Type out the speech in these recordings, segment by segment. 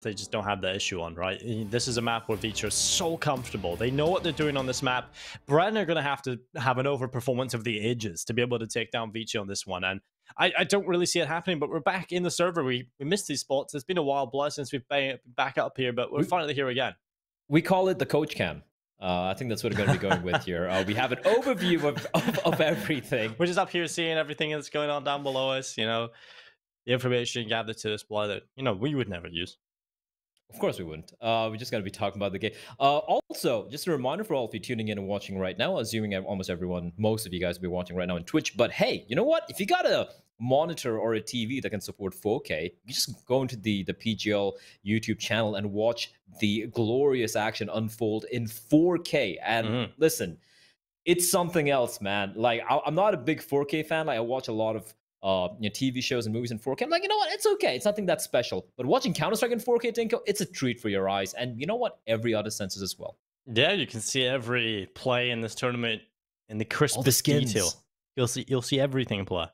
they just don't have the issue on, right? This is a map where ViCi are so comfortable. They know what they're doing on this map. BREN are going to have an overperformance of the edges to be able to take down ViCi on this one. And I don't really see it happening, but we're back in the server. We missed these spots. It's been a while, blood, since we've been back up here, but we're finally here again. We call it the coach cam. I think that's what we're going to be going with here. We have an overview of everything. We're just up here seeing everything that's going on down below us, you know, the information gathered to display that, you know, we would never use. Of course we wouldn't. We're just going to be talking about the game. Also, just a reminder for all of you tuning in and watching right now, assuming almost everyone, most of you guys will be watching right now on Twitch. But hey, you know what? If you got a monitor or a TV that can support 4K, you just go into the PGL YouTube channel and watch the glorious action unfold in 4K. And listen, it's something else, man. Like, I'm not a big 4K fan. Like, I watch a lot of TV shows and movies in 4K. I'm like, you know what? It's okay. It's nothing that special. But watching Counter-Strike in 4K, Tinko, it's a treat for your eyes. And you know what? Every other senses as well. Yeah, you can see every play in this tournament in the crispest detail. You'll see everything play.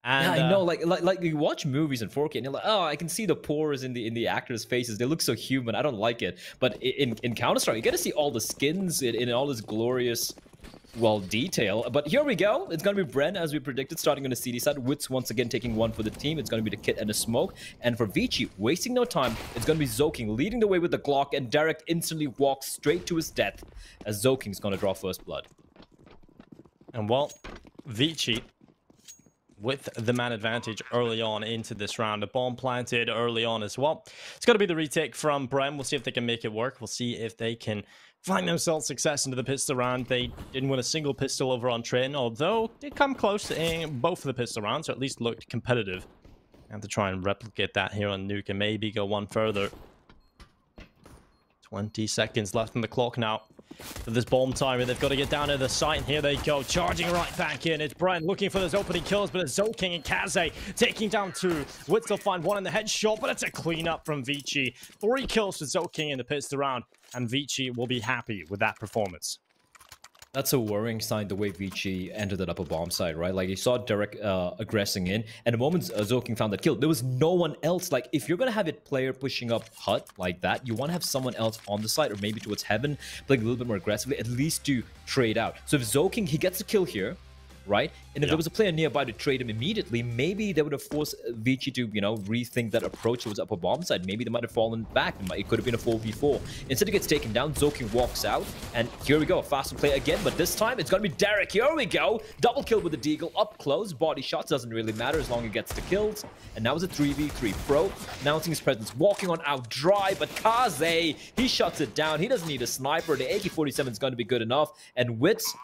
And, yeah, I know. Like you watch movies in 4K and you're like, oh, I can see the pores in the actors' faces. They look so human. I don't like it. But in Counter-Strike, you get to see all the skins in all this glorious, well, detail. But here we go. It's going to be BREN, as we predicted, starting on the CD side. Wits once again taking one for the team. It's going to be the Kit and the Smoke. And for ViCi, wasting no time, it's going to be Zoking leading the way with the Glock, and Derek instantly walks straight to his death as Zoking's going to draw first blood. And well, ViCi with the man advantage early on into this round. A bomb planted early on as well. It's going to be the retake from BREN. We'll see if they can make it work. We'll see if they can find themselves success into the pistol round. They didn't win a single pistol over on Train, although did come close in both of the pistol rounds, or at least looked competitive. Have to try and replicate that here on Nuke and maybe go one further. 20 seconds left on the clock now. For this bomb timer, they've got to get down to the site, and here they go, charging right back in. It's BREN looking for those opening kills, but it's Zoking and Kaze taking down two. Wits will find one in the headshot, but it's a cleanup from ViCi. 3 kills for Zoking in the pistol round, and ViCi will be happy with that performance. That's a worrying sign, the way ViCi entered that upper bomb side, right? Like, you saw Derek aggressing in, and the moment Zoking found that kill, there was no one else. Like, if you're going to have a player pushing up hut like that, you want to have someone else on the side, or maybe towards heaven, playing a little bit more aggressively, at least to trade out. So if Zoking, he gets the kill here, right? And if there was a player nearby to trade him immediately, maybe they would have forced ViCi to, you know, rethink that approach towards upper bomb side. Maybe they might have fallen back. It could have been a 4v4. Instead, it gets taken down. Zoking walks out. And here we go. A faster play again. But this time, it's going to be Derek. Here we go. Double kill with the Deagle. Up close. Body shots. Doesn't really matter as long as it gets the kills. And now it's a 3v3. Pro announcing his presence. Walking on out dry. But Kaze, he shuts it down. He doesn't need a sniper. The AK-47 is going to be good enough. And Wits,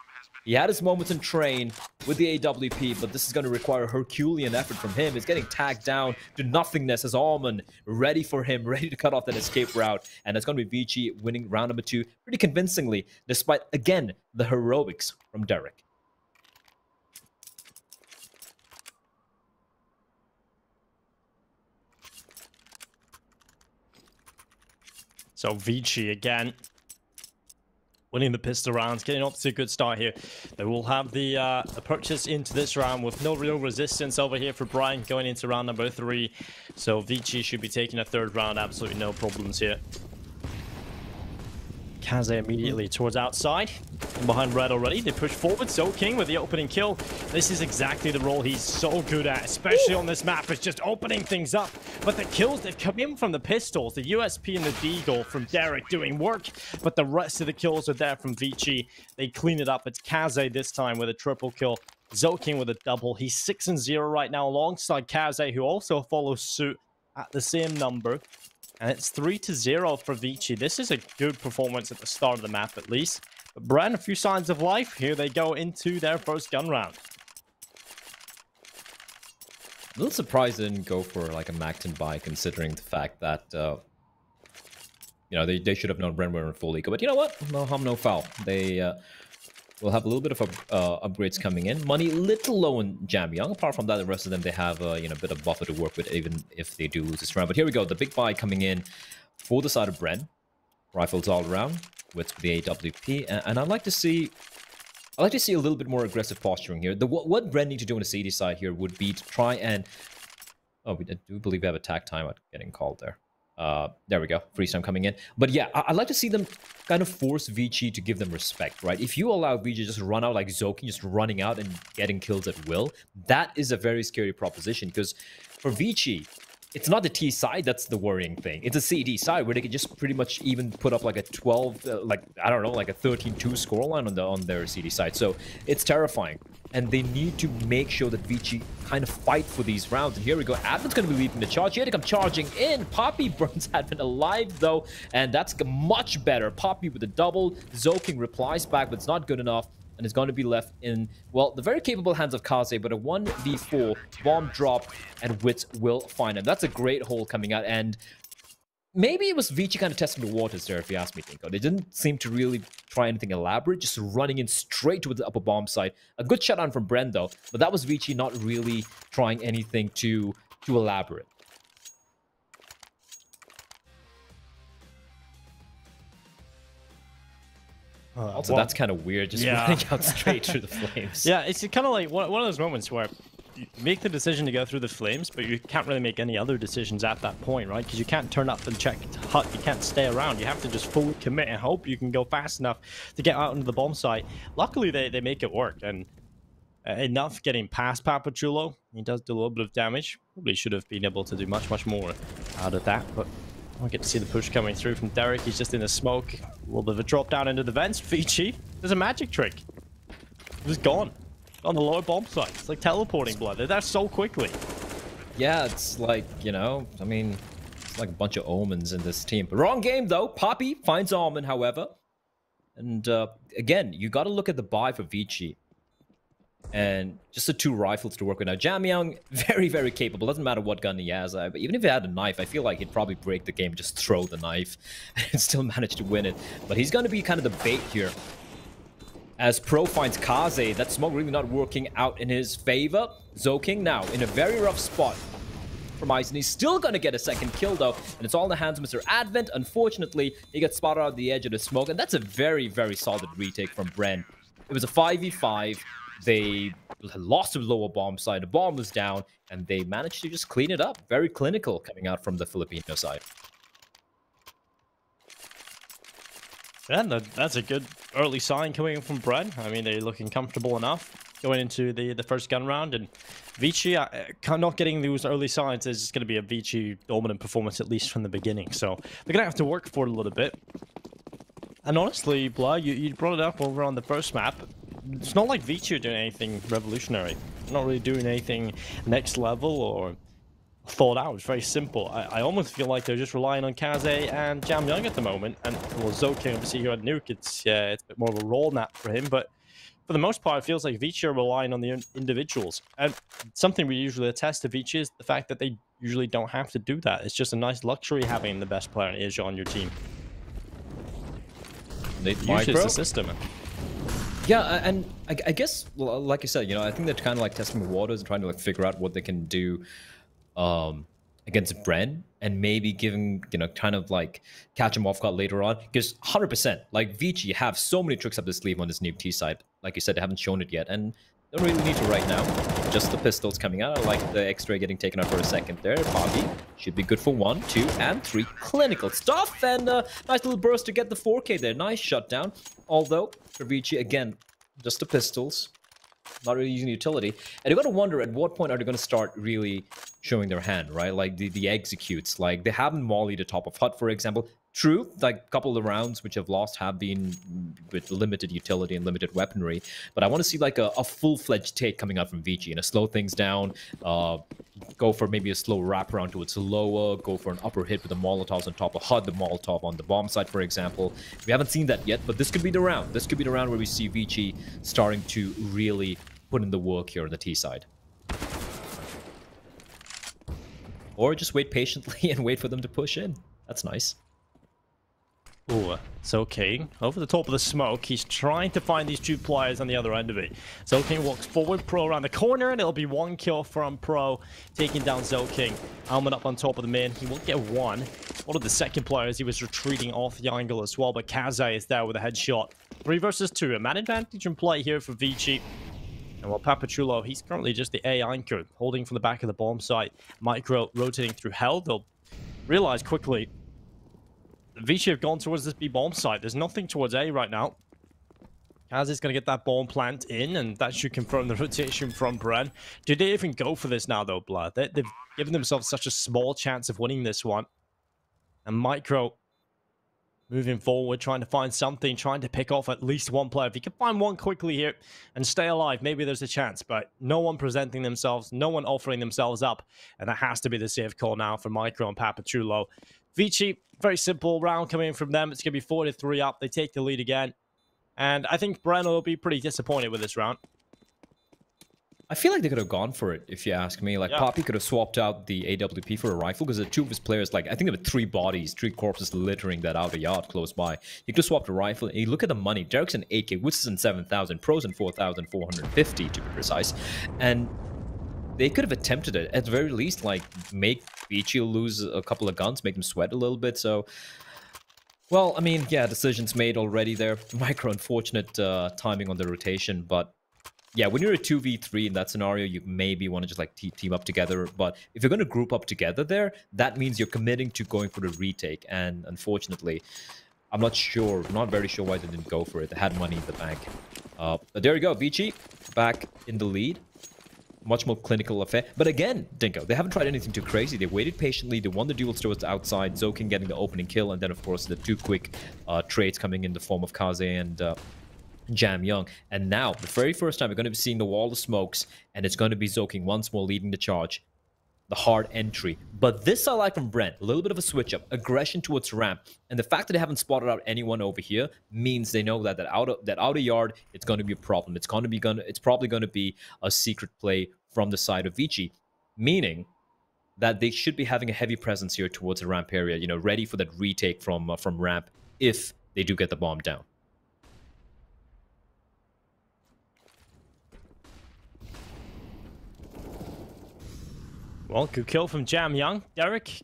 he had his moments in Train with the AWP, but this is going to require a Herculean effort from him. He's getting tagged down to nothingness as Almond ready for him, ready to cut off that escape route. And it's going to be ViCi winning round number 2 pretty convincingly, despite, again, the heroics from Derek. So ViCi again, winning the pistol rounds, getting off to a good start here. They will have the purchase into this round with no real resistance over here for BREN going into round number 3. So ViCi should be taking a third round, absolutely no problems here. Kaze immediately towards outside. And behind Red already. They push forward. Zoking with the opening kill. This is exactly the role he's so good at, especially on this map. It's just opening things up. But the kills, they've come in from the pistols. The USP and the Deagle from Derek doing work. But the rest of the kills are there from ViCi. They clean it up. It's Kaze this time with a triple kill. Zoking with a double. He's 6-0 right now alongside Kaze, who also follows suit at the same number. And it's 3-0 for ViCi. This is a good performance at the start of the map, at least. But BREN, a few signs of life. Here they go into their first gun round. A little surprised they didn't go for like a Macton buy, considering the fact that, you know, they should have known BREN were in full eco. But you know what? No harm, no foul. They will have a little bit of upgrades coming in. Money little low in Jam Young. Apart from that, the rest of them, they have you know, a bit of buffer to work with, even if they do lose this round. But here we go. The big buy coming in for the side of BREN. Rifles all around with the AWP, and I'd like to see a little bit more aggressive posturing here. What BREN need to do on the CD side here would be to try and... Oh, we do believe we have a tag timeout getting called there. There we go. Freeze time coming in. But yeah, I'd like to see them kind of force ViCi to give them respect, right? If you allow ViCi just run out like Zoking, just running out and getting kills at will, that is a very scary proposition. Because for ViCi, it's not the T side that's the worrying thing. It's a CD side where they can just pretty much even put up like a 12, like, I don't know, like a 13-2 scoreline on their CD side. So it's terrifying. And they need to make sure that ViCi kind of fight for these rounds. And here we go. Advent's going to be leading the charge. Here to come charging in. Poppy burns Advent alive, though. And that's much better. Poppy with a double. Zoking replies back, but it's not good enough. And it's going to be left in, well, the very capable hands of Kaze, but a 1v4 bomb drop, and Wits will find him. That's a great hole coming out, and maybe it was ViCi kind of testing the waters there, if you ask me, Tinko. They didn't seem to really try anything elaborate, just running in straight to the upper bomb site. A good shutdown from BREN, though, but that was ViCi not really trying anything too elaborate. Also, that's kind of weird, just running out straight through the flames. Yeah, it's kind of like one of those moments where you make the decision to go through the flames, but you can't really make any other decisions at that point, right? Because you can't turn up and check hut, you can't stay around. You have to just fully commit and hope you can go fast enough to get out into the bomb site. Luckily, they make it work, and enough getting past Papachulo. He does do a little bit of damage. Probably should have been able to do much more out of that, but I get to see the push coming through from Derek. He's just in the smoke. A little bit of a drop down into the vents. ViCi, there's a magic trick. He was gone on the lower bomb site. It's like teleporting blood. They're there so quickly. Yeah, it's like, you know, I mean, it's like a bunch of omens in this team. But wrong game, though. Poppy finds Omen, however. And again, you got to look at the buy for ViCi. And just the two rifles to work with. Now, Jamyang, very, very capable. Doesn't matter what gun he has. But even if he had a knife, I feel like he'd probably break the game, just throw the knife, and still manage to win it. But he's going to be kind of the bait here. As Pro finds Kaze, that smoke really not working out in his favor. Zoking now in a very rough spot from Ice, and he's still going to get a second kill, though. And it's all in the hands of Mr. Advent. Unfortunately, he gets spotted out the edge of the smoke, and that's a very, very solid retake from BREN. It was a 5v5. They lost the lower bomb side. The bomb was down, and they managed to just clean it up. Very clinical coming out from the Filipino side. And that's a good early sign coming from BREN. I mean, they're looking comfortable enough going into the first gun round. And ViCi, not getting those early signs is going to be a ViCi dominant performance, at least from the beginning. So they're going to have to work for it a little bit. And honestly, Blah, you brought it up over on the first map. It's not like ViCi are doing anything revolutionary. They're not really doing anything next level or thought out. It's very simple. I almost feel like they're just relying on Kaze and Jamyang at the moment. And well, Zoking, obviously, who had Nuke, it's a bit more of a role map for him. But for the most part, it feels like ViCi are relying on the individuals. And something we usually attest to ViCi is the fact that they usually don't have to do that. It's just a nice luxury having the best player in Asia on your team. Usually it's the system. Yeah, and I guess, like you said, you know, I think they're kind of like testing the waters and trying to like figure out what they can do against BREN, and maybe giving, you know, kind of like catch them off guard later on. Because 100%, like ViCi have so many tricks up their sleeve on this new T side. Like you said, they haven't shown it yet, and don't really need to right now. Just the pistols coming out. I like the X-ray getting taken out for a second there. Bobby should be good for 1, 2, and 3. Clinical stuff, and nice little burst to get the 4K there. Nice shutdown. Although, for ViCi, again, just the pistols. Not really using utility. And you got to wonder, at what point are they going to start really showing their hand, right? Like the executes. Like, they haven't mollied the top of hut, for example. True, like a couple of the rounds which have lost have been with limited utility and limited weaponry. But I want to see like a full-fledged take coming out from ViCi. And slow things down. Go for maybe a slow wraparound to its lower. Go for an upper hit with the Molotovs on top of HUD. The Molotov on the bomb site, for example. We haven't seen that yet, but this could be the round. This could be the round where we see ViCi starting to really put in the work here on the T side. Or just wait patiently and wait for them to push in. That's nice. Ooh, Zoking over the top of the smoke. He's trying to find these two players on the other end of it. Zoking walks forward, Pro around the corner, and it'll be 1 kill from Pro, taking down Zoking. Alman up on top of the main. He won't get 1. One of the second players, he was retreating off the angle as well, but Kaze is there with a headshot. 3 versus 2, a man advantage in play here for ViCi. And while Papachulo, he's currently just the A anchor, holding from the back of the bomb site. Micro rotating through hell. They'll realize quickly, ViCi have gone towards this B bomb site. There's nothing towards A right now. Kaz is going to get that bomb plant in, and that should confirm the rotation from BREN. Do they even go for this now, though, Blood? They've given themselves such a small chance of winning this one. And Micro moving forward, trying to find something, trying to pick off at least one player. If he can find one quickly here and stay alive, maybe there's a chance. But no one presenting themselves, no one offering themselves up. And that has to be the safe call now for Micro and Papachulo. ViCi, very simple round coming in from them. It's going to be 4-3 up. They take the lead again. And I think BREN will be pretty disappointed with this round. I feel like they could have gone for it, if you ask me. Like, yeah. Poppy could have swapped out the AWP for a rifle, because the two of his players, like, I think there were 3 bodies, 3 corpses littering that outer yard close by. He could have swapped a rifle. And you look at the money. Derek's in 8K, Wits is in 7,000, Pro's in 4,450, to be precise. And they could have attempted it. At the very least, like, make ViCi lose a couple of guns, make them sweat a little bit, so... Well, I mean, yeah, decisions made already there. Micro unfortunate timing on the rotation, but yeah, when you're a 2v3 in that scenario, you maybe want to just like team up together. But if you're going to group up together there, that means you're committing to going for the retake. And unfortunately, I'm not very sure why they didn't go for it. They had money in the bank. But there you go, ViCi back in the lead. Much more clinical affair. But again, Dinko, they haven't tried anything too crazy. They waited patiently. They won the duels towards the outside. Zokin getting the opening kill. And then, of course, the 2 quick trades coming in the form of Kaze and Jam Young. And now, the very first time, we're going to be seeing the wall of smokes. And it's going to be Zokin once more leading the charge. The hard entry. But this I like from BREN. A little bit of a switch up. Aggression towards ramp. And the fact that they haven't spotted out anyone over here means they know that that outer yard, it's going to be a problem. It's probably going to be a secret play from the side of ViCi. Meaning that they should be having a heavy presence here towards the ramp area, you know, ready for that retake from ramp if they do get the bomb down. Well, good kill from Jam Young. Derek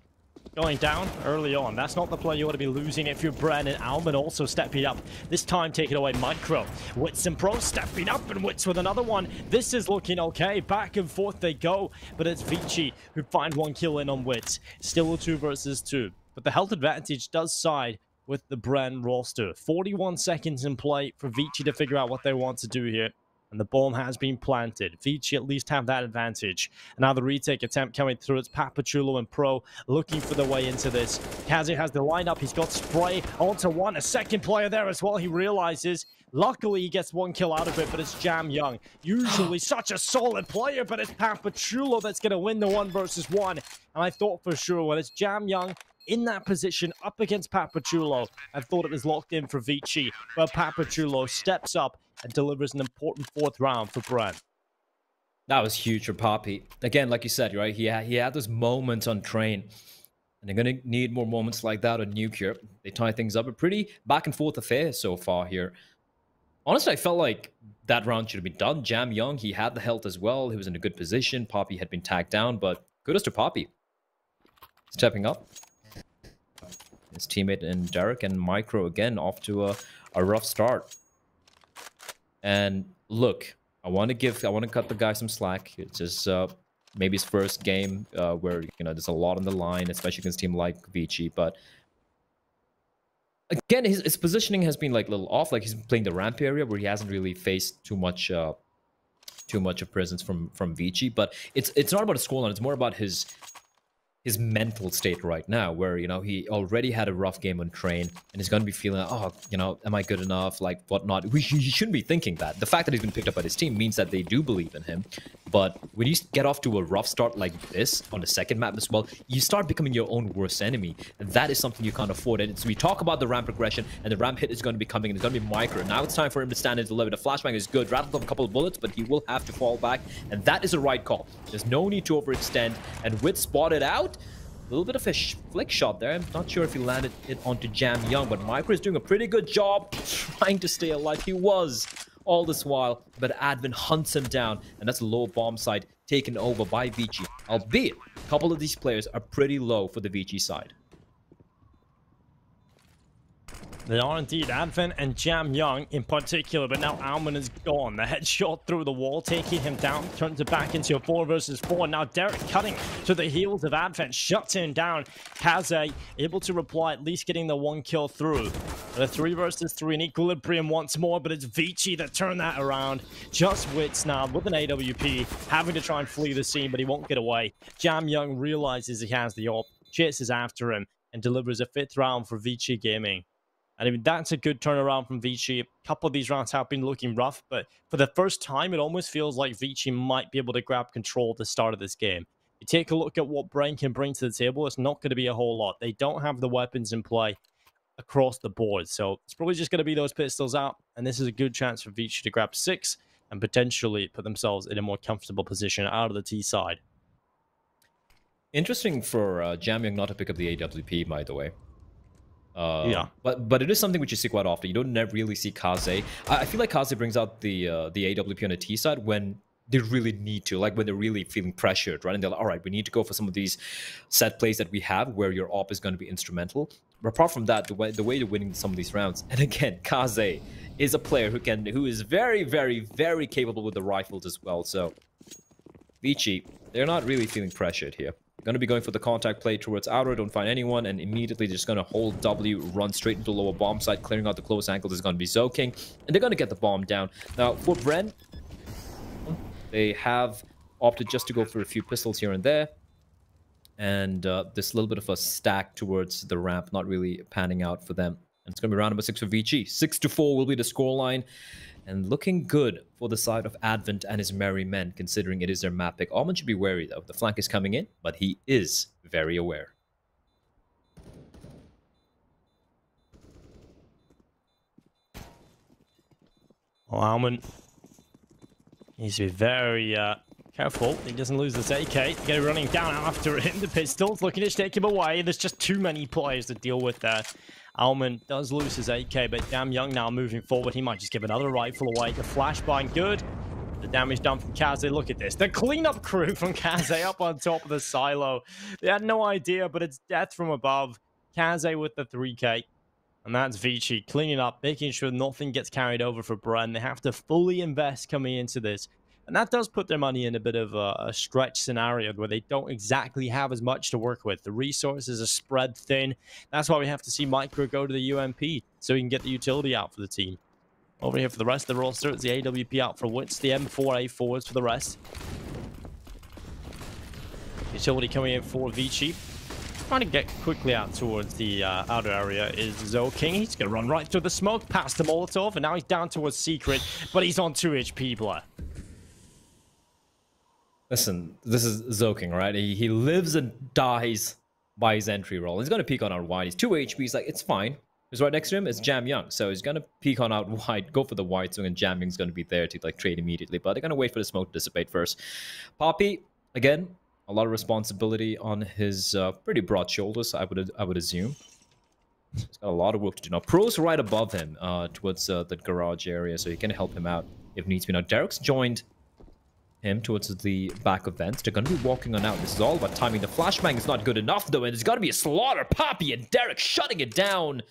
going down early on. That's not the play you want to be losing if you're BREN, and Alman also stepping up. This time taking away Micro. Wits and Pro stepping up, and Wits with another one. This is looking okay. Back and forth they go, but it's ViCi who find 1 kill in on Wits. Still a 2 versus 2. But the health advantage does side with the BREN roster. 41 seconds in play for ViCi to figure out what they want to do here. And the bomb has been planted. ViCi at least have that advantage. And now the retake attempt coming through. It's Papachulo and Pro looking for the way into this. Kazi has the lineup. He's got spray onto one. A second player there as well. He realizes. Luckily, he gets 1 kill out of it, but it's Jam Young. Usually such a solid player, but it's Papachulo that's going to win the 1 versus 1. And I thought for sure when it's Jam Young in that position up against Papachulo, I thought it was locked in for ViCi. But Papachulo steps up and delivers an important 4th round for BREN. That was huge for Poppy. Again, like you said, right? He had those moments on train. And they're going to need more moments like that on Nuke here. They tie things up. A pretty back and forth affair so far here. Honestly, I felt like that round should have been done. Jam Young, he had the health as well. He was in a good position. Poppy had been tagged down, but kudos to Poppy. Stepping up. His teammate and Derek and Micro again off to a rough start. And look, I want to cut the guy some slack. It's just maybe his first game where, you know, there's a lot on the line, especially against a team like ViCi. But again, his positioning has been like a little off. Like he's playing the ramp area where he hasn't really faced too much of presence from ViCi. But it's not about a scoreline. It's more about his mental state right now, where, you know, he already had a rough game on train and he's going to be feeling, oh, you know, am I good enough, like whatnot. He shouldn't be thinking that. The fact that he's been picked up by his team means that they do believe in him. But when you get off to a rough start like this on the second map as well, you start becoming your own worst enemy, and that is something you can't afford. And so we talk about the ramp progression, and the ramp hit is going to be coming, and it's going to be Micro. Now it's time for him to stand and deliver. The flashbang is good, rattled off a couple of bullets, but he will have to fall back, and that is a right call. There's no need to overextend, and with spotted out, a little bit of a flick shot there. I'm not sure if he landed it onto Jam Young, but Micro is doing a pretty good job trying to stay alive. He was all this while, but Advin hunts him down, and that's a low bomb site taken over by ViCi. Albeit, a couple of these players are pretty low for the ViCi side. They are indeed. Advent and Jam Young in particular, but now Alman is gone. The headshot through the wall, taking him down, turns it back into a 4 versus 4. Now Derek cutting to the heels of Advent, shuts him down. Kaze able to reply, at least getting the 1 kill through. The 3 versus 3 in equilibrium once more, but it's ViCi that turned that around. Just Wits now with an AWP, having to try and flee the scene, but he won't get away. Jam Young realizes he has the AWP, chases after him, and delivers a 5th round for ViCi Gaming. And I mean, that's a good turnaround from ViCi. A couple of these rounds have been looking rough, but for the first time, it almost feels like ViCi might be able to grab control at the start of this game. You take a look at what BREN can bring to the table, it's not going to be a whole lot. They don't have the weapons in play across the board, so it's probably just going to be those pistols out, and this is a good chance for ViCi to grab 6 and potentially put themselves in a more comfortable position out of the T side. Interesting for Jamyang not to pick up the AWP, by the way. Yeah, but it is something which you see quite often. You don't really see Kaze. I feel like Kaze brings out the AWP on the T side when they really need to, like when they're really feeling pressured, right? And they're like, all right, we need to go for some of these set plays that we have where your op is going to be instrumental. But apart from that, the way you're winning some of these rounds, and again, Kaze is a player who is very, very, very capable with the rifles as well. So ViCi, they're not really feeling pressured here. Going to be going for the contact play towards outer, don't find anyone, and immediately just going to hold W, run straight into the lower bomb site, clearing out the close angles is going to be Zoking, and they're going to get the bomb down. Now, for BREN, they have opted just to go for a few pistols here and there, and this little bit of a stack towards the ramp not really panning out for them. And it's going to be round number 6 for ViCi. 6-4 will be the scoreline. And looking good for the side of Advent and his merry men, considering it is their map pick. Alman should be wary, though. The flank is coming in, but he is very aware. Well, Alman needs to be very careful. He doesn't lose this AK. They're running down after him. The pistols looking to take him away. There's just too many players to deal with there. Alman does lose his AK, but Jam Young now moving forward. He might just give another rifle away. The flashbang good. The damage done from Kaze. Look at this. The cleanup crew from Kaze up on top of the silo. They had no idea, but it's death from above. Kaze with the 3K. And that's ViCi cleaning up, making sure nothing gets carried over for BREN. They have to fully invest coming into this. And that does put their money in a bit of a stretch scenario where they don't exactly have as much to work with. The resources are spread thin. That's why we have to see Micro go to the UMP so he can get the utility out for the team. Over here for the rest of the roster, it's the AWP out for Wits, the M4A4s for the rest. Utility coming in for ViCi. Trying to get quickly out towards the outer area is Zoking. He's going to run right through the smoke, past the Molotov, and now he's down towards Secret, but he's on 2 HP, Blair. Listen, this is Zoking, right? He lives and dies by his entry roll. He's going to peek on out wide. He's 2 HP. He's like, it's fine. Who's right next to him is Jam Young. So he's going to peek on out wide, go for the wide swing, and Jam Young's going to be there to like trade immediately. But they're going to wait for the smoke to dissipate first. Poppy, again, a lot of responsibility on his pretty broad shoulders, I would assume. He's got a lot of work to do. Now, Pro's right above him towards the garage area, so he can help him out if needs be. Now, Derek's joined him towards the back of vents. They're going to be walking on out. This is all about timing. The flashbang is not good enough, though, and there's got to be a slaughter. Poppy and Derek shutting it down.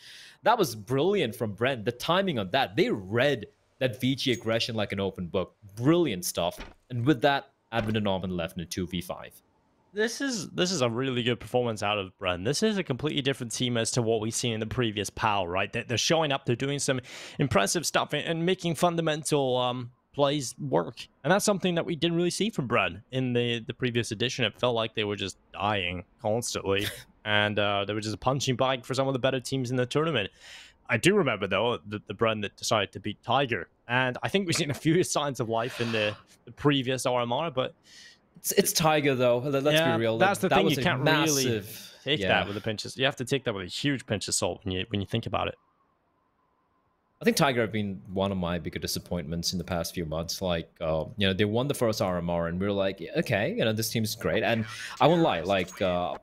That was brilliant from BREN. The timing on that. They read that ViCi aggression like an open book. Brilliant stuff. And with that, Advent and Alman left in a 2v5. This is a really good performance out of BREN. This is a completely different team as to what we've seen in the previous PAL, right? They're showing up, they're doing some impressive stuff and making fundamental plays work. And that's something that we didn't really see from BREN in the previous edition. It felt like they were just dying constantly. And they were just a punching bag for some of the better teams in the tournament. I do remember, though, the BREN that decided to beat Tiger. And I think we've seen a few signs of life in the previous RMR, but... It's Tiger, though. Let's be real. That's the thing. You can't really take yeah. that with a pinch of... You have to take that with a huge pinch of salt when you think about it. I think Tiger have been one of my bigger disappointments in the past few months. Like, they won the first RMR, and we were like, okay, this team's great. And I won't lie, like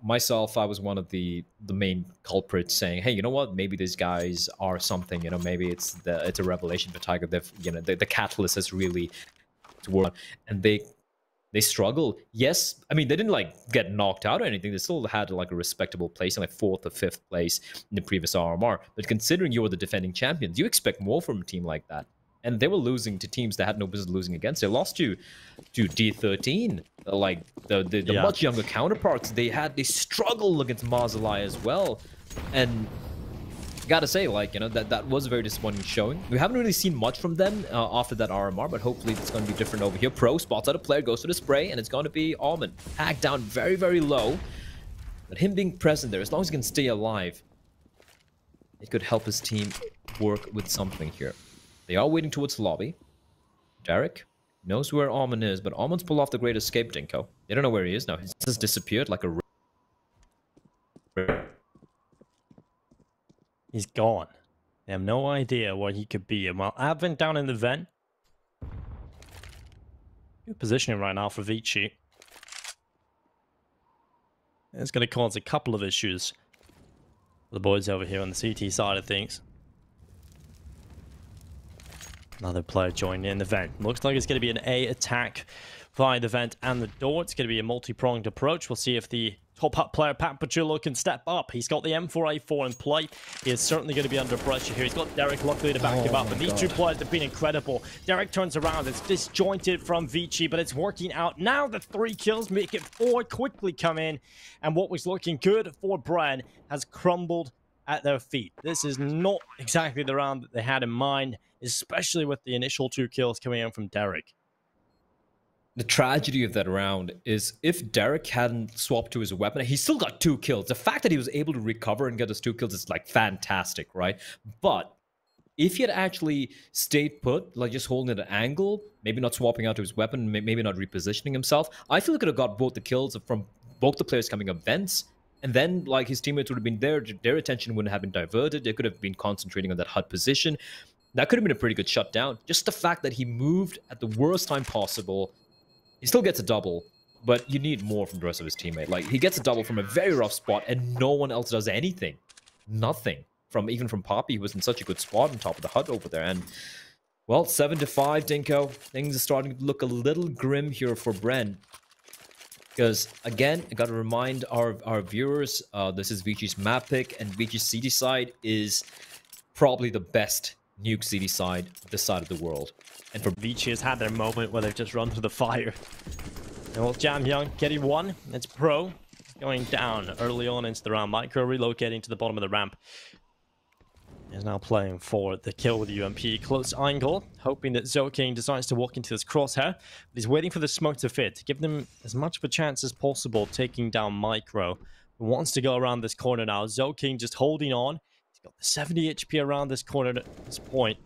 myself, I was one of the main culprits saying, hey, you know what? Maybe these guys are something. Maybe it's a revelation for Tiger. They've, the catalyst has really worked, and they They struggled. Yes, I mean, they didn't like get knocked out or anything. They still had like a respectable place, like 4th or 5th place in the previous RMR. But considering you were the defending champions, you expect more from a team like that. And they were losing to teams that had no business losing against. They lost to D13, like the much younger counterparts. They struggled against Marzalai as well. And gotta say, like, you know, that was a very disappointing showing. We haven't really seen much from them after that RMR, but hopefully it's going to be different over here. Pro spots out a player, goes to the spray, and it's going to be Almond. Hacked down very, very low. But him being present there, as long as he can stay alive, it could help his team work with something here. They are waiting towards the lobby. Derek knows where Almond is, but Almond's pulled off the great escape, Dinko. They don't know where he is now. He's just disappeared like a... He's gone. They have no idea where he could be. And while Advent down in the vent. Good positioning right now for ViCi. It's going to cause a couple of issues for the boys over here on the CT side of things. Another player joined in the vent. Looks like it's going to be an A attack via the vent and the door. It's going to be a multi-pronged approach. We'll see if the top-up player, Pat Pachullo, can step up. He's got the M4A4 in play. He is certainly going to be under pressure here. He's got Derek luckily to back him up. But these two players have been incredible. Derek turns around. It's disjointed from ViCi, but it's working out. Now the 3 kills make it 4 quickly come in. And what was looking good for BREN has crumbled at their feet. This is not exactly the round that they had in mind, especially with the initial 2 kills coming in from Derek. The tragedy of that round is if Derek hadn't swapped to his weapon, he still got 2 kills. The fact that he was able to recover and get those 2 kills is like fantastic, right? But if he had actually stayed put, like just holding at an angle, maybe not swapping out to his weapon, maybe not repositioning himself, I feel he could have got both the kills from both the players coming up vents. And then, like, his teammates would have been there. Their attention wouldn't have been diverted. They could have been concentrating on that HUD position. That could have been a pretty good shutdown. Just the fact that he moved at the worst time possible. He still gets a double, but you need more from the rest of his teammate. Like, he gets a double from a very rough spot, and no one else does anything. Nothing. Even from Poppy, who was in such a good spot on top of the HUD over there. And, well, 7-5, Dinko. Things are starting to look a little grim here for BREN. Because, again, I got to remind our viewers, this is ViCi's map pick, and ViCi's CD side is probably the best nuke CD side this side of the world. And for ViCi has had their moment where they've just run to the fire. And well, Jam Young getting 1. It's Pro going down early on into the round. Micro relocating to the bottom of the ramp. Is now playing for the kill with UMP. Close angle, hoping that Zoking decides to walk into this crosshair. But he's waiting for the smoke to fit, to give them as much of a chance as possible taking down Micro. He wants to go around this corner now. Zoking just holding on. He's got the 70 HP around this corner at this point.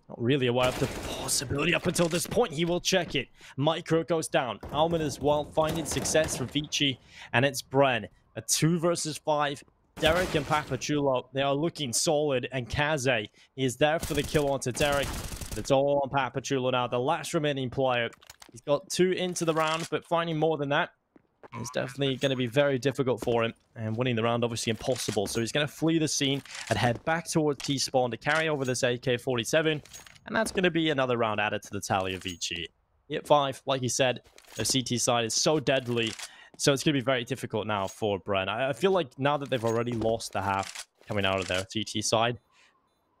Not really aware of the possibility up until this point. He will check it. Micro goes down. Almond as well, finding success for ViCi. And it's BREN. A 2 versus 5. Derek and Papachulo, they are looking solid, and Kaze, he is there for the kill onto Derek. But it's all on Papachulo now, the last remaining player. He's got 2 into the round, but finding more than that is definitely going to be very difficult for him. And winning the round, obviously impossible. So he's going to flee the scene and head back towards T-spawn to carry over this AK-47. And that's going to be another round added to the tally of ViCi. Hit 5, like he said, the CT side is so deadly. So it's going to be very difficult now for BREN. I feel like now that they've already lost the half coming out of their TT side,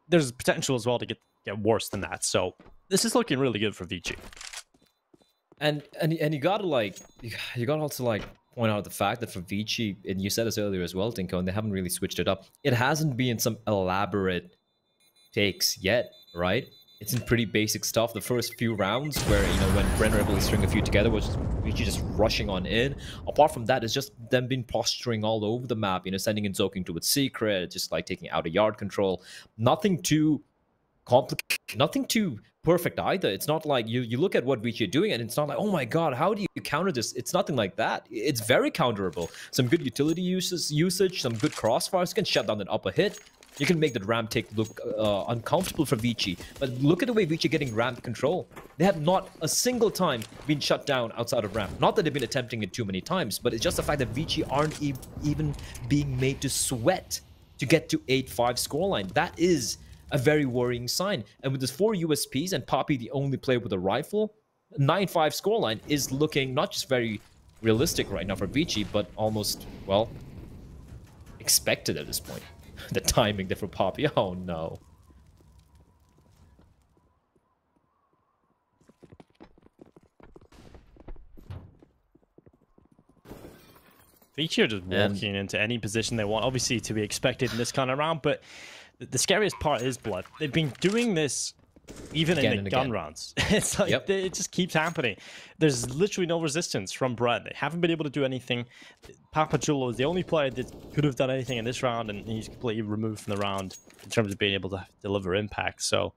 there's potential as well to get worse than that. So this is looking really good for ViCi. And you gotta also like point out the fact that for ViCi, and you said this earlier as well, Dinko, and they haven't really switched it up. It hasn't been some elaborate takes yet, right? It's in pretty basic stuff. The first few rounds where, you know, when BREN were able to string a few together, was ViCi just rushing on in. Apart from that, it's just them being posturing all over the map, you know, sending in Zoking to its secret, just like taking out a yard control. Nothing too complicated, nothing too perfect either. It's not like you look at what ViCi are doing and it's not like, oh my god, how do you counter this? It's nothing like that. It's very counterable. Some good utility usage, some good crossfires. You can shut down an upper hit. You can make the ramp take look uncomfortable for ViCi. But look at the way ViCi are getting ramp control. They have not a single time been shut down outside of ramp. Not that they've been attempting it too many times, but it's just the fact that ViCi aren't even being made to sweat to get to 8-5 scoreline. That is a very worrying sign. And with this 4 USPs and Poppy the only player with a rifle, 9-5 scoreline is looking not just very realistic right now for ViCi, but almost, well, expected at this point. The timing there for Poppy. Oh no. ViCi are just walking into any position they want, obviously to be expected in this kind of round, but the scariest part is Blood. They've been doing this even in the gun rounds. It's like it just keeps happening. There's literally no resistance from BREN. They haven't been able to do anything. Papajulo is the only player that could have done anything in this round, and he's completely removed from the round in terms of being able to deliver impact. So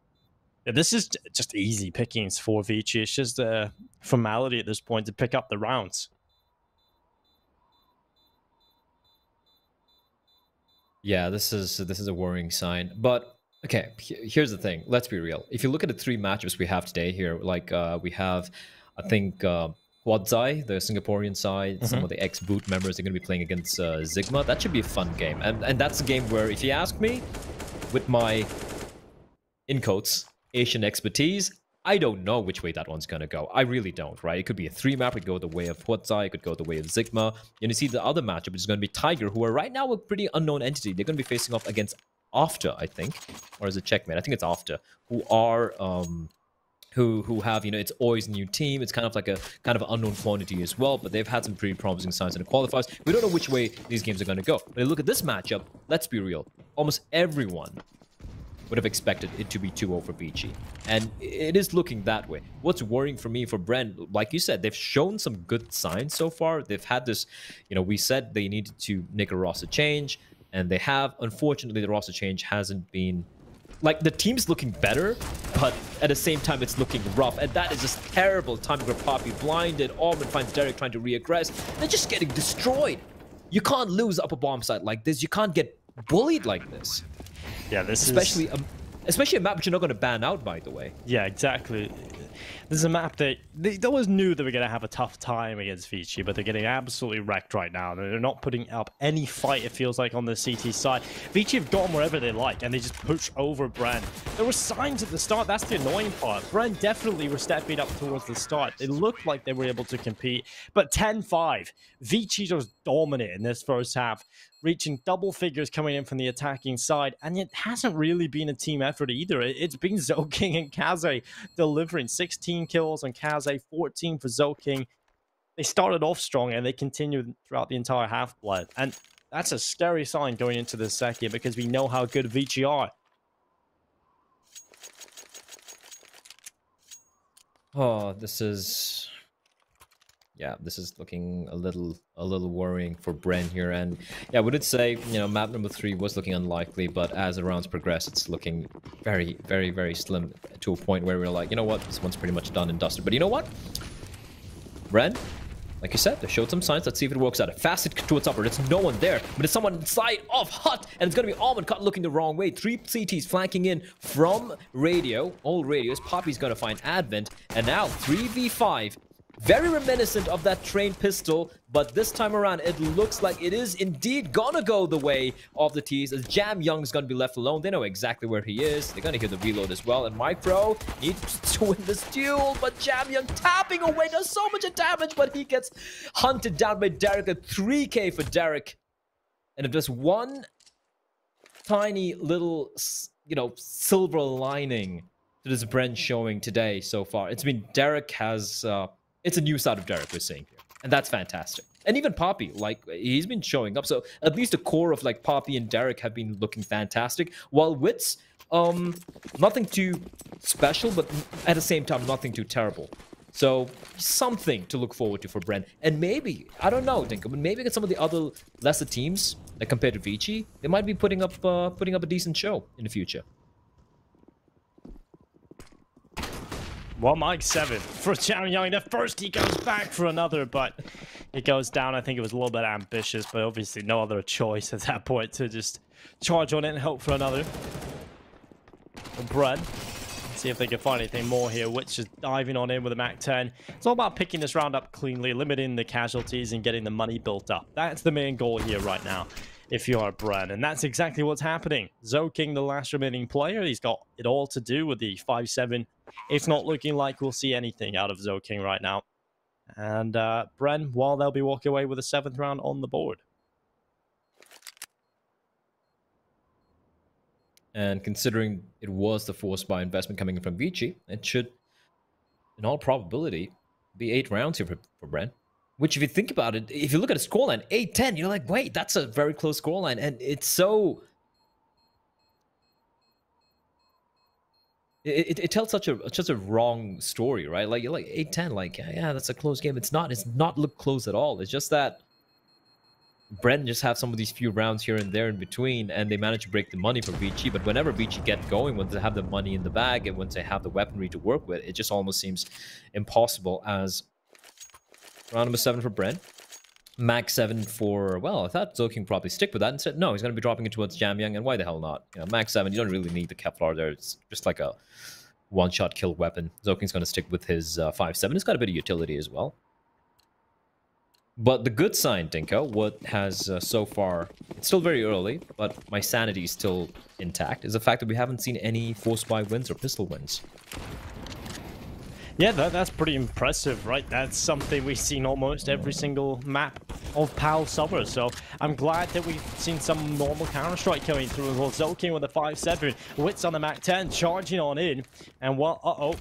yeah, this is just easy pickings for ViCi. It's just a formality at this point to pick up the rounds. Yeah, this is a worrying sign. But okay, here's the thing. Let's be real. If you look at the 3 matchups we have today here, like we have, I think, ViCi, the Singaporean side, some of the ex-Boot members are going to be playing against Sigma. That should be a fun game. And that's a game where, if you ask me, with my, in quotes, Asian expertise, I don't know which way that one's going to go. I really don't, right? It could be a 3-map. It could go the way of ViCi. It could go the way of Sigma. And you see the other matchup, which is going to be Tiger, who are right now a pretty unknown entity. They're going to be facing off against After, I think. Or is it Checkmate? I think it's After. Who are... who have, you know, it's always a new team. It's kind of like a kind of unknown quantity as well, but they've had some pretty promising signs in the qualifiers. We don't know which way these games are going to go. But if you look at this matchup, let's be real. Almost everyone would have expected it to be 2-0 for ViCi. And it is looking that way. What's worrying for me for BREN, like you said, they've shown some good signs so far. They've had this, you know, we said they needed to make a roster change, and they have. Unfortunately, the roster change hasn't been... Like, the team's looking better, but at the same time, it's looking rough. And that is just terrible. Timing for Poppy blinded. Almond finds Derek trying to reaggress. They're just getting destroyed. You can't lose up a bomb site like this. You can't get bullied like this. Yeah, this especially a map which you're not going to ban out, by the way. Yeah, exactly. This is a map that they always knew they were going to have a tough time against ViCi, but they're getting absolutely wrecked right now. They're not putting up any fight, it feels like, on the CT side. ViCi have gone wherever they like, and they just push over BREN. There were signs at the start. That's the annoying part. BREN definitely were stepping up towards the start. It looked like they were able to compete, but 10-5. ViCi was dominant in this first half, reaching double figures coming in from the attacking side, and it hasn't really been a team effort either. It's been Zoking and Kaze delivering 16 kills on Kaze, 14 for Zoking. They started off strong, and they continued throughout the entire half-blood, and that's a scary sign going into the second, because we know how good ViCi are. Oh, this is... Yeah, this is looking a little worrying for BREN here. And yeah, we did say, you know, map number 3 was looking unlikely, but as the rounds progress, it's looking very, very, very slim to a point where we're like, you know what, this one's pretty much done and dusted. But you know what? BREN, like you said, they showed some signs. Let's see if it works out. A facet towards upper. It's no one there, but it's someone inside of Hut, and it's going to be Almond caught looking the wrong way. 3 CTs flanking in from Radio. Old Radios. Poppy's going to find Advent, and now 3v5. Very reminiscent of that trained pistol, but this time around, it looks like it is indeed gonna go the way of the T's, as Jam Young's gonna be left alone. They know exactly where he is. They're gonna hear the reload as well, and Micro needs to win this duel, but Jam Young tapping away, does so much damage, but he gets hunted down by Derek. A 3k for Derek. And if there's one tiny little, you know, silver lining to this BREN showing today so far, it's been Derek has... it's a new side of Derek we're seeing here, and that's fantastic. And even Poppy, like, he's been showing up, so at least the core of, like, Poppy and Derek have been looking fantastic, while Wits, nothing too special, but at the same time, nothing too terrible. So, something to look forward to for BREN. And maybe, I don't know, Dinka, but maybe against some of the other lesser teams, like compared to ViCi, they might be putting up a decent show in the future. Well, Mike 7 for Jam Young. At first, he goes back for another, but it goes down. I think it was a little bit ambitious, but obviously no other choice at that point to just charge on it and hope for another. BREN. See if they can find anything more here. Witch is diving on in with a MAC-10. It's all about picking this round up cleanly, limiting the casualties, and getting the money built up. That's the main goal here right now, if you are BREN, and that's exactly what's happening. Zoking, the last remaining player, he's got it all to do with the 5-7 it's not looking like we'll see anything out of Zoking right now. And BREN, well, they'll be walking away with a 7th round on the board. And considering it was the force buy investment coming in from ViCi, it should, in all probability, be 8 rounds here for BREN. Which, if you think about it, if you look at a scoreline, 8-10, you're like, wait, that's a very close scoreline. And it's so... It tells such a wrong story, right? Like, you're like 8-10, like, yeah, that's a close game. It's not look close at all. It's just that BREN just have some of these few rounds here and there in between, and they manage to break the money for ViCi. But whenever ViCi get going, once they have the money in the bag and once they have the weaponry to work with, it just almost seems impossible. As round number 7 for BREN, Max 7 for, well, I thought Zoking probably stick with that. Instead, no, he's going to be dropping it towards Jamyang, and why the hell not? You know, Max 7, you don't really need the Kevlar there. It's just like a one-shot kill weapon. Zoking's going to stick with his 5.7. It's got a bit of utility as well. But the good sign, Dinko, what has so far, it's still very early, but my sanity is still intact, is the fact that we haven't seen any force buy wins or pistol wins. Yeah, that's pretty impressive, right? That's something we've seen almost every single map of PAL Summer. So I'm glad that we've seen some normal Counter-Strike coming through. Well, Zoking with a 5.7, Wits on the Mac 10, charging on in. And well,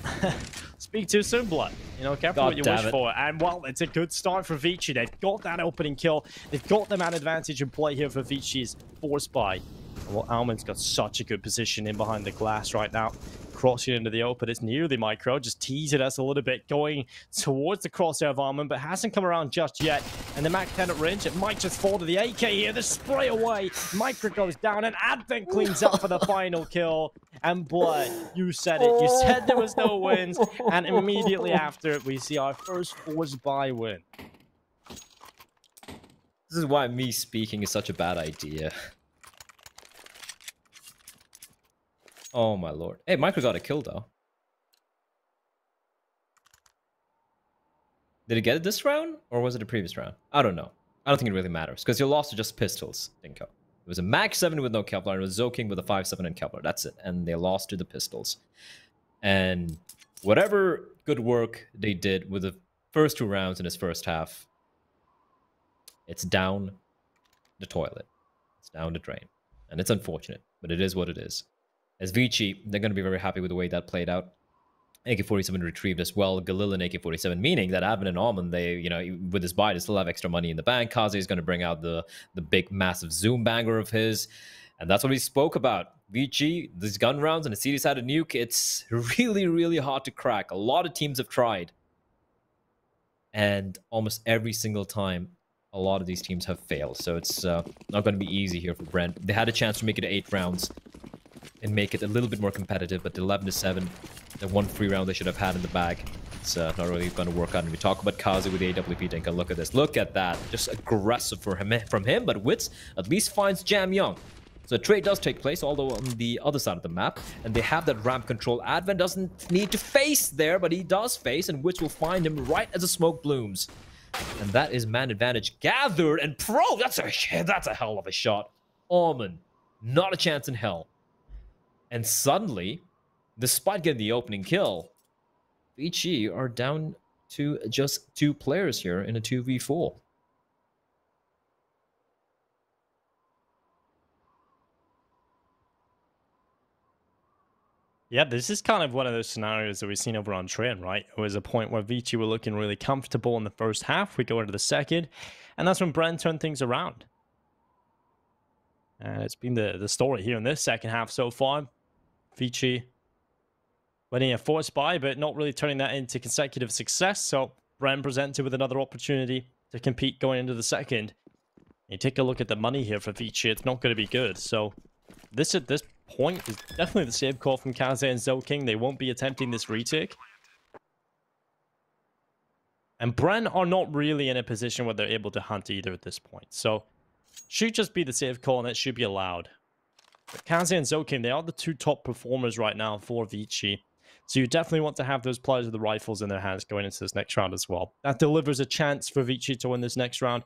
speak too soon, Blood. You know, careful what you wish for. And well, it's a good start for ViCi. They've got that opening kill. They've got the man advantage in play here for ViCi's force buy. Well, Almond's got such a good position in behind the glass right now. Crossing into the open, it's nearly micro, just teasing us a little bit, going towards the crosshair of Almond, but hasn't come around just yet. And the Mac 10 at range, it might just fall to the AK here. The spray away, micro goes down, and Advent cleans up for the final kill. And Blood, you said it. You said there was no wins, and immediately after it, we see our first force buy win. This is why me speaking is such a bad idea. Oh my lord. Hey, Micro got a kill though. Did he get it this round? Or was it a previous round? I don't know. I don't think it really matters. Because you lost to just pistols, Dinko. It was a Max 7 with no Kevlar. It was Zoking with a 5.7 and Kevlar. That's it. And they lost to the pistols. And whatever good work they did with the first 2 rounds in his first half, it's down the toilet. It's down the drain. And it's unfortunate. But it is what it is. As ViCi, they're going to be very happy with the way that played out. AK-47 retrieved as well. Galil and AK-47, meaning that Advent and Almond, they, you know, with his buy, they still have extra money in the bank. Kaze is going to bring out the big, massive zoom banger of his. And that's what we spoke about. ViCi, these gun rounds and a CD-sided nuke, it's really, really hard to crack. A lot of teams have tried. And almost every single time, a lot of these teams have failed. So it's not going to be easy here for BREN. They had a chance to make it 8 rounds and make it a little bit more competitive, but the 11-7, the 1 free round they should have had in the bag, it's not really going to work out. And we talk about Kazi with the AWP tank, and look at this. Look at that. Just aggressive from him, but Wits at least finds Jamyang. So a trade does take place, although on the other side of the map, and they have that ramp control. Advent doesn't need to face there, but he does face, and Wits will find him right as the smoke blooms. And that is man advantage gathered, and Pro, that's a hell of a shot. Almond, not a chance in hell. And suddenly, despite getting the opening kill, ViCi are down to just 2 players here in a 2v4. Yeah, this is kind of one of those scenarios that we've seen over on Train, right? It was a point where ViCi were looking really comfortable in the first half. We go into the second, and that's when BREN turned things around. And it's been the story here in this second half so far. ViCi winning a force buy, but not really turning that into consecutive success. So BREN presented with another opportunity to compete going into the second. You take a look at the money here for ViCi, it's not going to be good. So this at this point is definitely the save call from Kaze and Zoking. They won't be attempting this retake. And BREN are not really in a position where they're able to hunt either at this point. So should just be the save call, and it should be allowed. But Kaze and Zoking, they are the 2 top performers right now for ViCi. So you definitely want to have those players with the rifles in their hands going into this next round as well. That delivers a chance for ViCi to win this next round.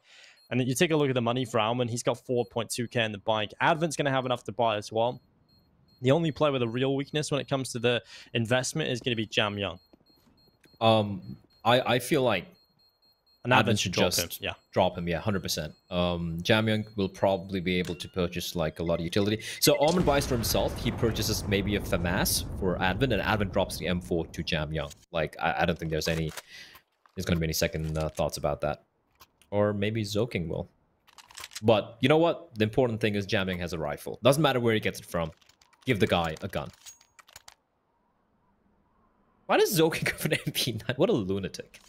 And then you take a look at the money for Almond. He's got 4.2k in the bank. Advent's going to have enough to buy as well. The only player with a real weakness when it comes to the investment is going to be Jam Young. I feel like And Advent should should drop just him. Yeah. drop him, yeah, 100%. Jamyang will probably be able to purchase like a lot of utility. So Almond buys for himself. He purchases maybe a FAMAS for Advent, and Advent drops the M4 to Jamyang. Like I don't think there's going to be any second thoughts about that. Or maybe Zoking will. But you know what? The important thing is Jamyang has a rifle. Doesn't matter where he gets it from. Give the guy a gun. Why does Zoking have an MP9? What a lunatic.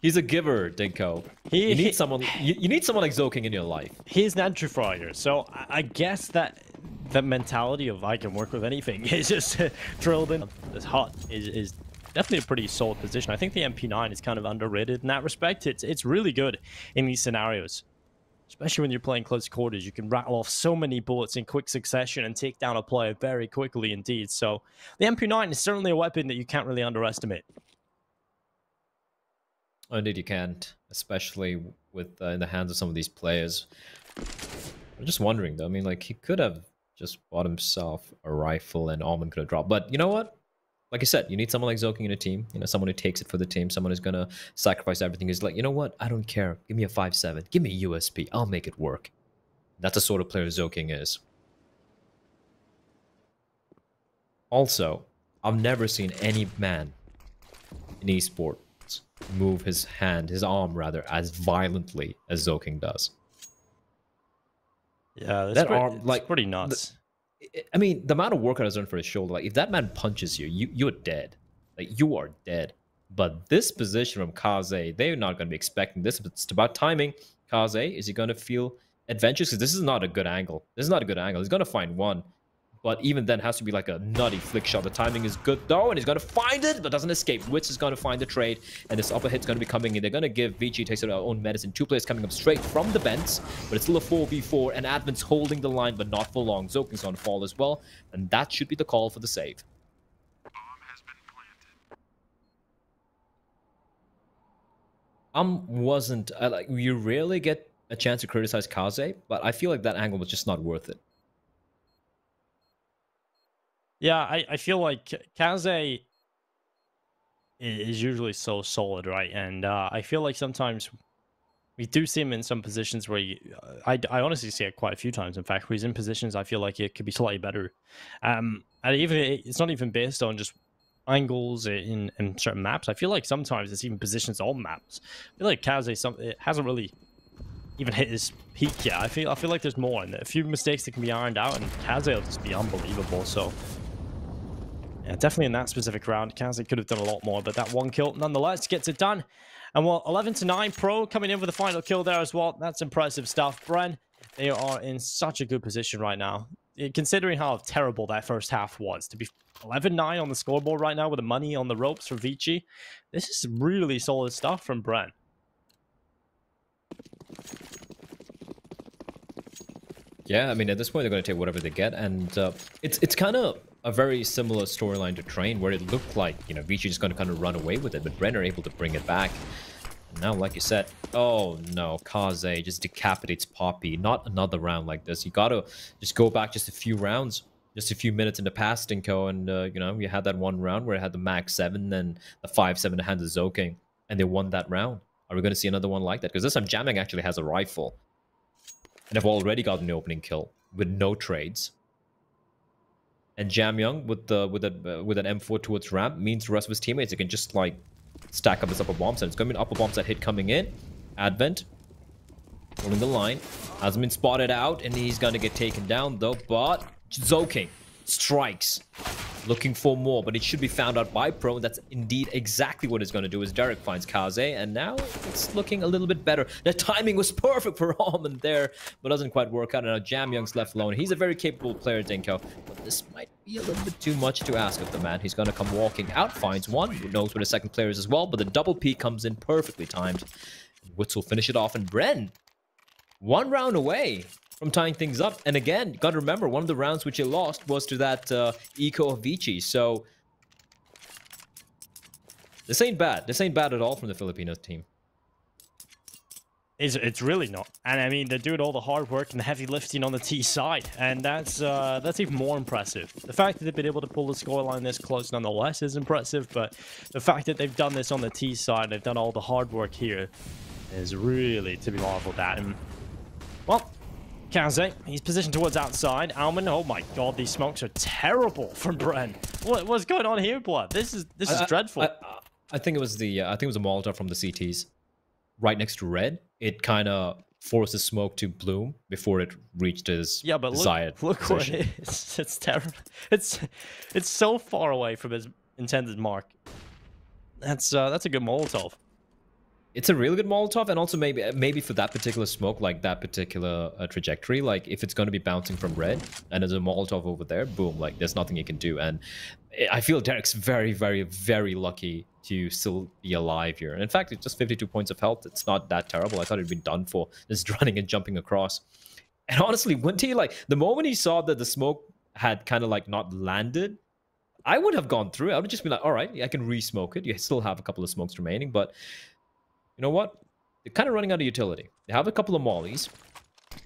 He's a giver, Dinko. You need someone. You need someone like Zoking in your life. He's an entry frogger, so I guess that mentality of I can work with anything is just drilled in. This hut is definitely a pretty solid position. I think the MP9 is kind of underrated in that respect. It's really good in these scenarios, especially when you're playing close quarters. You can rattle off so many bullets in quick succession and take down a player very quickly indeed. So the MP9 is certainly a weapon that you can't really underestimate. Oh, indeed, you can't, especially with in the hands of some of these players. I'm just wondering, though. I mean, like, he could have just bought himself a rifle and Almond could have dropped. But you know what? Like I said, you need someone like Zoking in a team. You know, someone who takes it for the team. Someone who's going to sacrifice everything. Who's like, you know what? I don't care. Give me a 5.7. Give me a USP. I'll make it work. That's the sort of player Zoking is. Also, I've never seen any man in esports move his arm rather, as violently as Zoking does. Yeah, that arm, like, pretty nuts. I mean, the amount of work I've done for his shoulder, like, if that man punches you, you're dead. Like, you are dead. But this position from Kaze, they're not going to be expecting this. It's about timing. Kaze, is he going to feel adventurous? Because this is not a good angle. This is not a good angle. He's going to find one. But even then, it has to be like a nutty flick shot. The timing is good, though, and he's going to find it, but doesn't escape. Wits is going to find the trade, and this upper hit's going to be coming in. They're going to give ViCi takes out our own medicine. Two players coming up straight from the vents, but it's still a 4v4, and Advent's holding the line, but not for long. Zoking's going to fall as well, and that should be the call for the save. Like, you rarely get a chance to criticize Kaze, but I feel like that angle was just not worth it. Yeah, I feel like Kaze is usually so solid, right? And I feel like sometimes we do see him in some positions where I honestly see it quite a few times, in fact, where he's in positions I feel like it could be slightly better. And even it's not even based on just angles in certain maps. I feel like sometimes it's even positions on maps. I feel like Kaze it hasn't really even hit his peak yet. I feel like there's more, and a few mistakes that can be ironed out, and Kaze will just be unbelievable. So yeah, definitely in that specific round, Kaze could have done a lot more, but that one kill nonetheless gets it done. And well, 11-9 Pro coming in with the final kill there as well. That's impressive stuff. BREN, they are in such a good position right now, considering how terrible that first half was. To be 11-9 on the scoreboard right now with the money on the ropes for ViCi, this is really solid stuff from BREN. Yeah, I mean, at this point, they're going to take whatever they get, and it's kind of a very similar storyline to Train, where it looked like, you know, ViCi is going to kind of run away with it, but BREN are able to bring it back. And now, like you said, oh no, Kaze just decapitates Poppy. Not another round like this. You got to just go back just a few rounds, just a few minutes in the past, Dinko, and, you know, you had that one round where it had the max 7 and the 5-7 to hand to Zoking, and they won that round. Are we going to see another one like that? Because this time, Jamyang actually has a rifle. And I've already gotten the opening kill with no trades. And Jamyang with an M4 towards ramp means the rest of his teammates, he can just like stack up this upper bomb set. It's going to be an upper bomb set hit coming in. Advent holding the line, hasn't been spotted out, and he's going to get taken down though. But Zoking strikes, looking for more, but it should be found out by Pro. That's indeed exactly what it's going to do, as Derek finds Kaze, and now it's looking a little bit better. The timing was perfect for Almond there, but doesn't quite work out. And now Jamyang's left alone. He's a very capable player, Dinko, but this might be a little bit too much to ask of the man. He's going to come walking out, finds one, who knows where the second player is as well, but the double peek comes in perfectly timed. Witz will finish it off, and BREN, one round away from tying things up. And again, gotta remember, one of the rounds which he lost was to that eco of ViCi. So this ain't bad. This ain't bad at all from the Filipino team. It's really not. And I mean, they're doing all the hard work and the heavy lifting on the T side, and that's even more impressive. The fact that they've been able to pull the scoreline this close nonetheless is impressive, but the fact that they've done this on the T side, they've done all the hard work here, is really to be marveled at. And, well, Kaze, he's positioned towards outside. Alman, oh my god, these smokes are terrible from BREN. What's going on here, Blood? This is dreadful. I think it was the I think it was a Molotov from the CTs, right next to red. It kind of forces smoke to bloom before it reached its desired look position. what it is. It's terrible. It's so far away from his intended mark. That's a good Molotov. It's a really good Molotov, and also maybe for that particular smoke, like that particular trajectory, like if it's going to be bouncing from red and there's a Molotov over there, boom, like there's nothing you can do. And I feel Derek's very, very, very lucky to still be alive here. And in fact, it's just 52 points of health. It's not that terrible. I thought it'd been done for just running and jumping across. And honestly, wouldn't he, like, the moment he saw that the smoke had kind of like not landed, I would have gone through. I would just be like, all right, I can re-smoke it. You still have a couple of smokes remaining, but you know what? They're kind of running out of utility. They have a couple of mollies,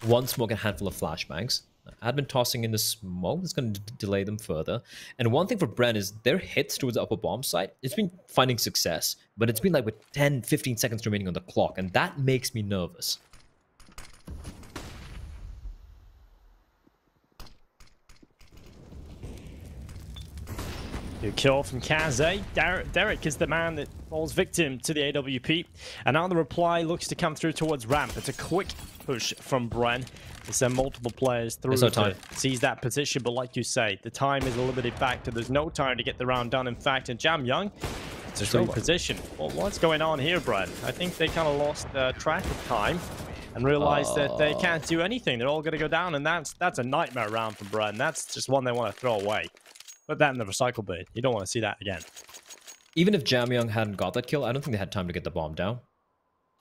one smoke, and a handful of flashbangs. I'd been tossing in the smoke. It's going to delay them further. And one thing for BREN is their hits towards the upper bomb site, it's been finding success, but it's been like with 10, 15 seconds remaining on the clock, and that makes me nervous. Good kill from Kaze. Derek is the man that falls victim to the AWP. And now the reply looks to come through towards ramp. It's a quick push from BREN. They send multiple players through to seize that position. But like you say, the time is a limited factor. There's no time to get the round done. In fact, in Jam Young, it's a free position. Well, what's going on here, BREN? I think they kind of lost track of time and realized that they can't do anything. They're all going to go down. And that's a nightmare round from BREN. That's just one they want to throw away. Put that in the recycle bin. You don't want to see that again. Even if Jamyang hadn't got that kill, I don't think they had time to get the bomb down.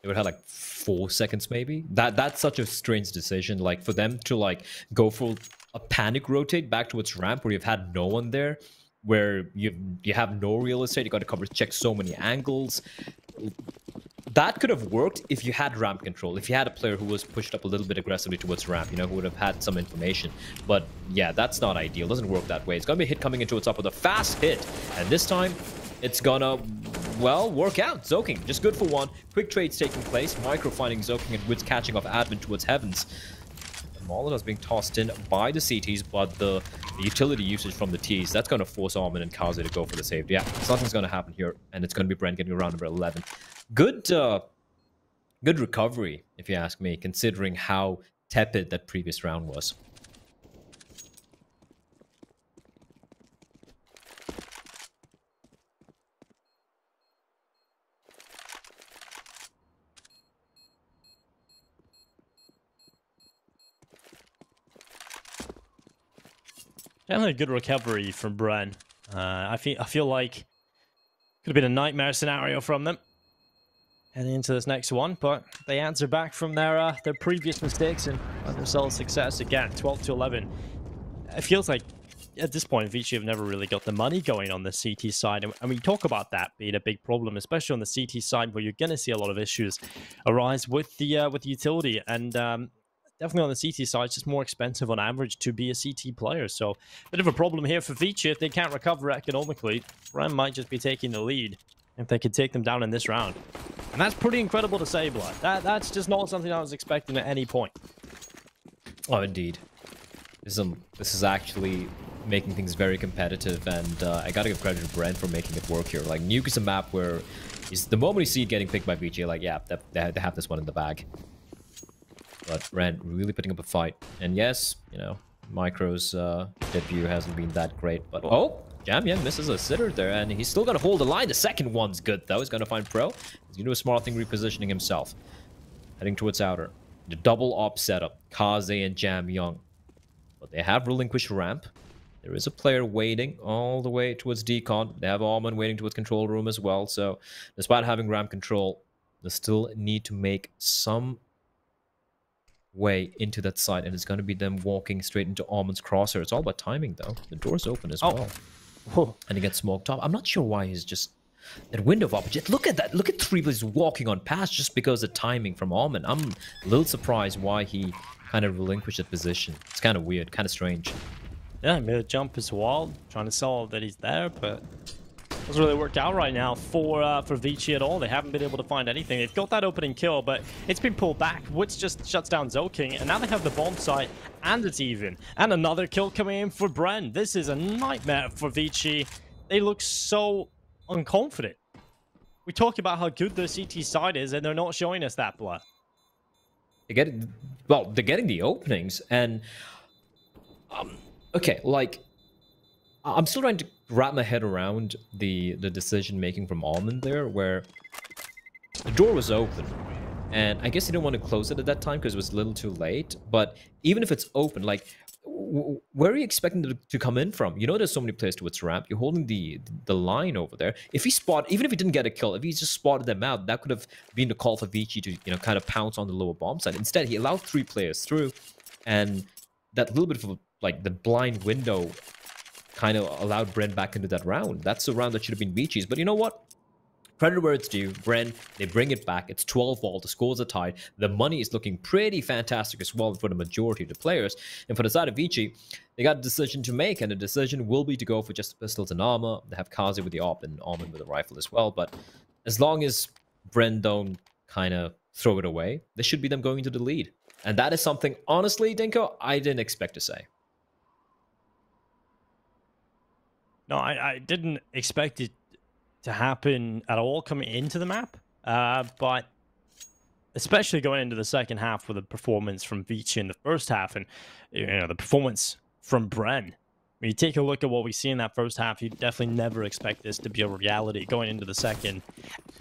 They would have like 4 seconds maybe. That's such a strange decision. Like for them to like go for a panic rotate back towards ramp where you've had no one there, where you have no real estate, you got to check so many angles. That could have worked if you had ramp control, if you had a player who was pushed up a little bit aggressively towards ramp, you know, who would have had some information. But yeah, that's not ideal. Doesn't work that way. It's going to be a hit coming into its up with a fast hit. And this time, it's gonna, well, work out. Zoking, just good for one. Quick trades taking place. Micro finding Zoking and Woods catching off Advent towards Heavens. Molotov's being tossed in by the CTs, but the utility usage from the Ts, that's going to force Armin and Kaze to go for the save. Yeah, something's going to happen here, and it's going to be BREN getting around number 11. Good recovery, if you ask me, considering how tepid that previous round was. Definitely a good recovery from BREN. I feel like could have been a nightmare scenario from them heading into this next one, but they answer back from their previous mistakes and find themselves success again. 12-11. It feels like at this point, ViCi have never really got the money going on the CT side, and we talk about that being a big problem, especially on the CT side, where you're going to see a lot of issues arise with the utility and. Definitely on the CT side, it's just more expensive on average to be a CT player. So, a bit of a problem here for ViCi. If they can't recover economically, BREN might just be taking the lead if they could take them down in this round. And that's pretty incredible to say, Blood. That's just not something I was expecting at any point. Oh, indeed. This is actually making things very competitive, and I gotta give credit to BREN for making it work here. Like, Nuke is a map where the moment you see it getting picked by ViCi, like, yeah, they have this one in the bag. But BREN really putting up a fight. And yes, you know, Micro's debut hasn't been that great. But oh, Jamyang misses a sitter there. And he's still going to hold the line. The second one's good, though. He's going to find Pro. He's going to do a smart thing, repositioning himself. Heading towards outer. The double op setup. Kaze and Jamyang. But they have relinquished ramp. There is a player waiting all the way towards decon. They have Alman waiting towards control room as well. So despite having ramp control, they still need to make some way into that side, and it's going to be them walking straight into Almond's crosshair. It's all about timing, though. The door's open as well. Whoa. And he gets smoked up. I'm not sure why he's just that window of opportunity. Look at that. Look at 3 players walking on past just because of timing from Almond. I'm a little surprised why he kind of relinquished that position. It's kind of weird, kind of strange. Yeah, made a jump as well, trying to sell that he's there, but doesn't really work out right now for ViCi at all. They haven't been able to find anything. They've got that opening kill, but it's been pulled back. Woods just shuts down Zoking, and now they have the bomb site, and it's even. And another kill coming in for BREN. This is a nightmare for ViCi. They look so unconfident. We talk about how good the CT side is, and they're not showing us that, Blur. They're getting the openings, and okay, like I'm still trying to wrap my head around the decision making from Almond there, where the door was open, and I guess he didn't want to close it at that time because it was a little too late. But even if it's open, like where are you expecting them to come in from? You know, there's so many players towards ramp. You're holding the line over there. If he even if he didn't get a kill, if he just spotted them out, that could have been the call for ViCi to, you know, kind of pounce on the lower bomb side. Instead, he allowed 3 players through, and that little bit of like the blind window kind of allowed BREN back into that round. That's a round that should have been ViCi's. But you know what? Credit where it's due. BREN, they bring it back. It's 12-all. The scores are tied. The money is looking pretty fantastic as well for the majority of the players. And for the side of ViCi, they got a decision to make, and the decision will be to go for just pistols and armor. They have Kaze with the AWP and Almond with a rifle as well. But as long as BREN don't kind of throw it away, this should be them going into the lead. And that is something, honestly, Dinko, I didn't expect to say. No, I didn't expect it to happen at all coming into the map, but especially going into the second half with a performance from ViCi in the first half, and you know the performance from BREN. When you take a look at what we see in that first half, you definitely never expect this to be a reality going into the second.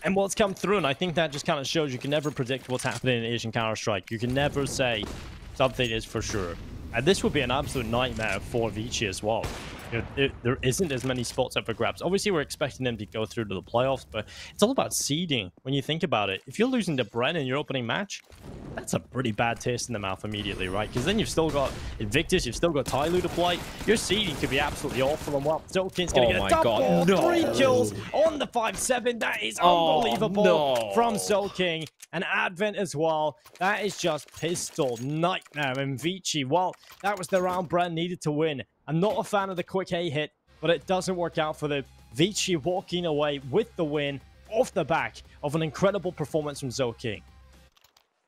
And what's come through, and I think that just kind of shows you can never predict what's happening in Asian Counter-Strike. You can never say something is for sure. And this would be an absolute nightmare for ViCi as well. You know, there isn't as many spots up for grabs. Obviously, we're expecting them to go through to the playoffs, but it's all about seeding when you think about it. If you're losing to BREN in your opening match, that's a pretty bad taste in the mouth immediately, right? Because then you've still got Invictus, you've still got Tyloo to play. Your seeding could be absolutely awful, and well, Zoking's going to get a double, no. 3 kills on the 5-7. That is unbelievable from Zoking. And Advent as well. That is just pistol nightmare. And ViCi, well, that was the round BREN needed to win. I'm not a fan of the quick A hit, but it doesn't work out for the ViCi walking away with the win off the back of an incredible performance from Zoking.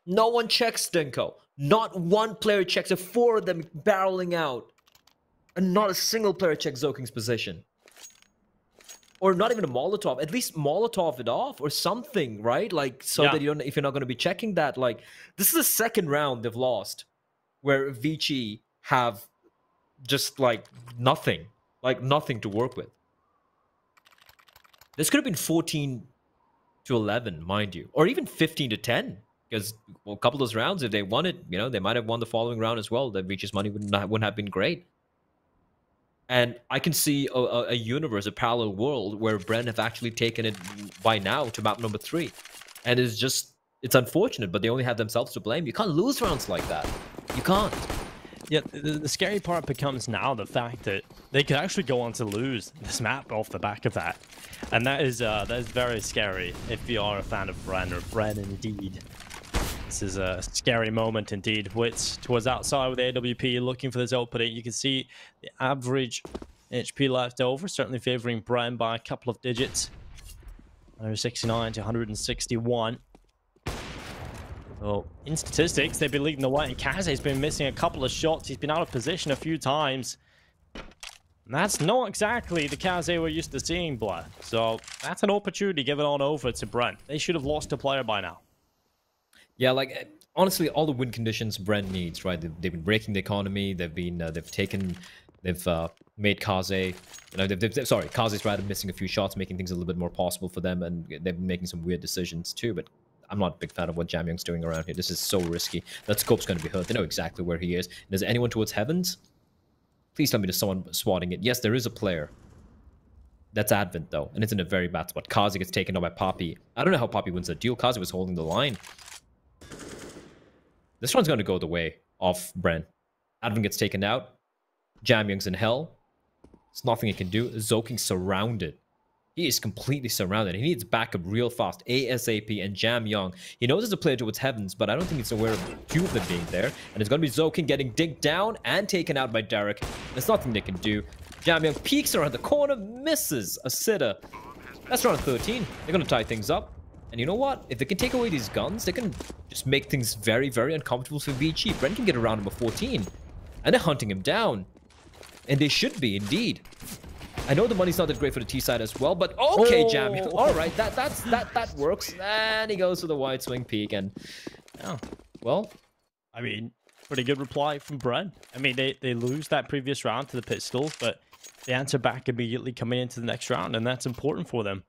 No one checks Dinko. Not one player checks it. 4 of them barreling out. And not a single player checks Zoking's position. Or not even a Molotov. At least Molotov it off or something, right? Like, so that you don't, if you're not going to be checking that. Like, this is the second round they've lost where ViCi have just, like, nothing. Like, nothing to work with. This could have been 14 to 11, mind you. Or even 15 to 10. Because well, a couple of those rounds, if they won it, you know, they might have won the following round as well. That ViCi's money wouldn't have been great. And I can see a universe, a parallel world where BREN have actually taken it by now to map number 3. And it's unfortunate, but they only have themselves to blame. You can't lose rounds like that. You can't. Yeah, the scary part becomes now the fact that they could actually go on to lose this map off the back of that. And that is very scary if you are a fan of BREN, or BREN indeed. This is a scary moment indeed. Wits towards outside with AWP looking for this opening. You can see the average HP left over, certainly favoring BREN by a couple of digits. 169 to 161. So in statistics, they've been leading the way, and Kaze's been missing a couple of shots. He's been out of position a few times. And that's not exactly the Kaze we're used to seeing, Blur. So that's an opportunity given on over to BREN. They should have lost a player by now. Yeah, like honestly, all the win conditions BREN needs, right? They've been breaking the economy. They've made Kaze. You know, Kaze's rather missing a few shots, making things a little bit more possible for them, and they've been making some weird decisions too. But I'm not a big fan of what Jamyoung's doing around here. This is so risky. That scope's going to be hurt. They know exactly where he is. And is anyone towards Heavens? Please tell me there's someone swatting it. Yes, there is a player. That's Advent though, and it's in a very bad spot. Kaze gets taken out by Poppy. I don't know how Poppy wins that duel. Kaze was holding the line. This one's going to go the way of BREN. Advent gets taken out. Jamyoung's in hell. There's nothing he can do. Zoking surrounded. He is completely surrounded. He needs backup real fast, ASAP, and Jam Young. He knows there's a player towards Heavens, but I don't think he's aware of two of them being there. And it's going to be Zoking getting dinked down and taken out by Derek. There's nothing they can do. Jam Young peeks around the corner, misses a sitter. That's round 13. They're going to tie things up. And you know what? If they can take away these guns, they can just make things very, very uncomfortable for ViCi. BREN can get around number 14. And they're hunting him down. And they should be, indeed. I know the money's not that great for the T side as well, but okay, Jam. All right, that works. And he goes to the wide swing peak, and yeah, well, I mean, pretty good reply from BREN. I mean, they lose that previous round to the pistols, but they answer back immediately coming into the next round, and that's important for them.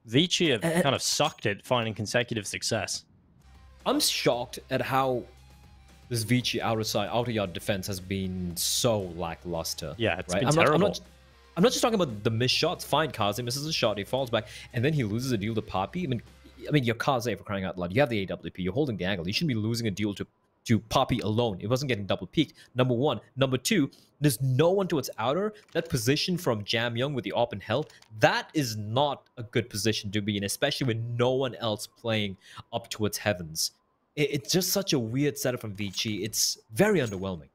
ViCi have kind of sucked at finding consecutive success. I'm shocked at how this ViCi outer yard defense has been so lackluster. Yeah, it's been terrible. I'm not just talking about the missed shots. Fine, Kaze misses a shot, he falls back, and then he loses a deal to Poppy. I mean, you're Kaze for crying out loud. You have the AWP, you're holding the angle. You shouldn't be losing a deal to Poppy alone. It wasn't getting double peaked. Number one. Number two, there's no one towards outer. That position from Jam Young with the open hell, that is not a good position to be in, especially with no one else playing up towards Heavens. It's just such a weird setup from ViCi. It's very underwhelming.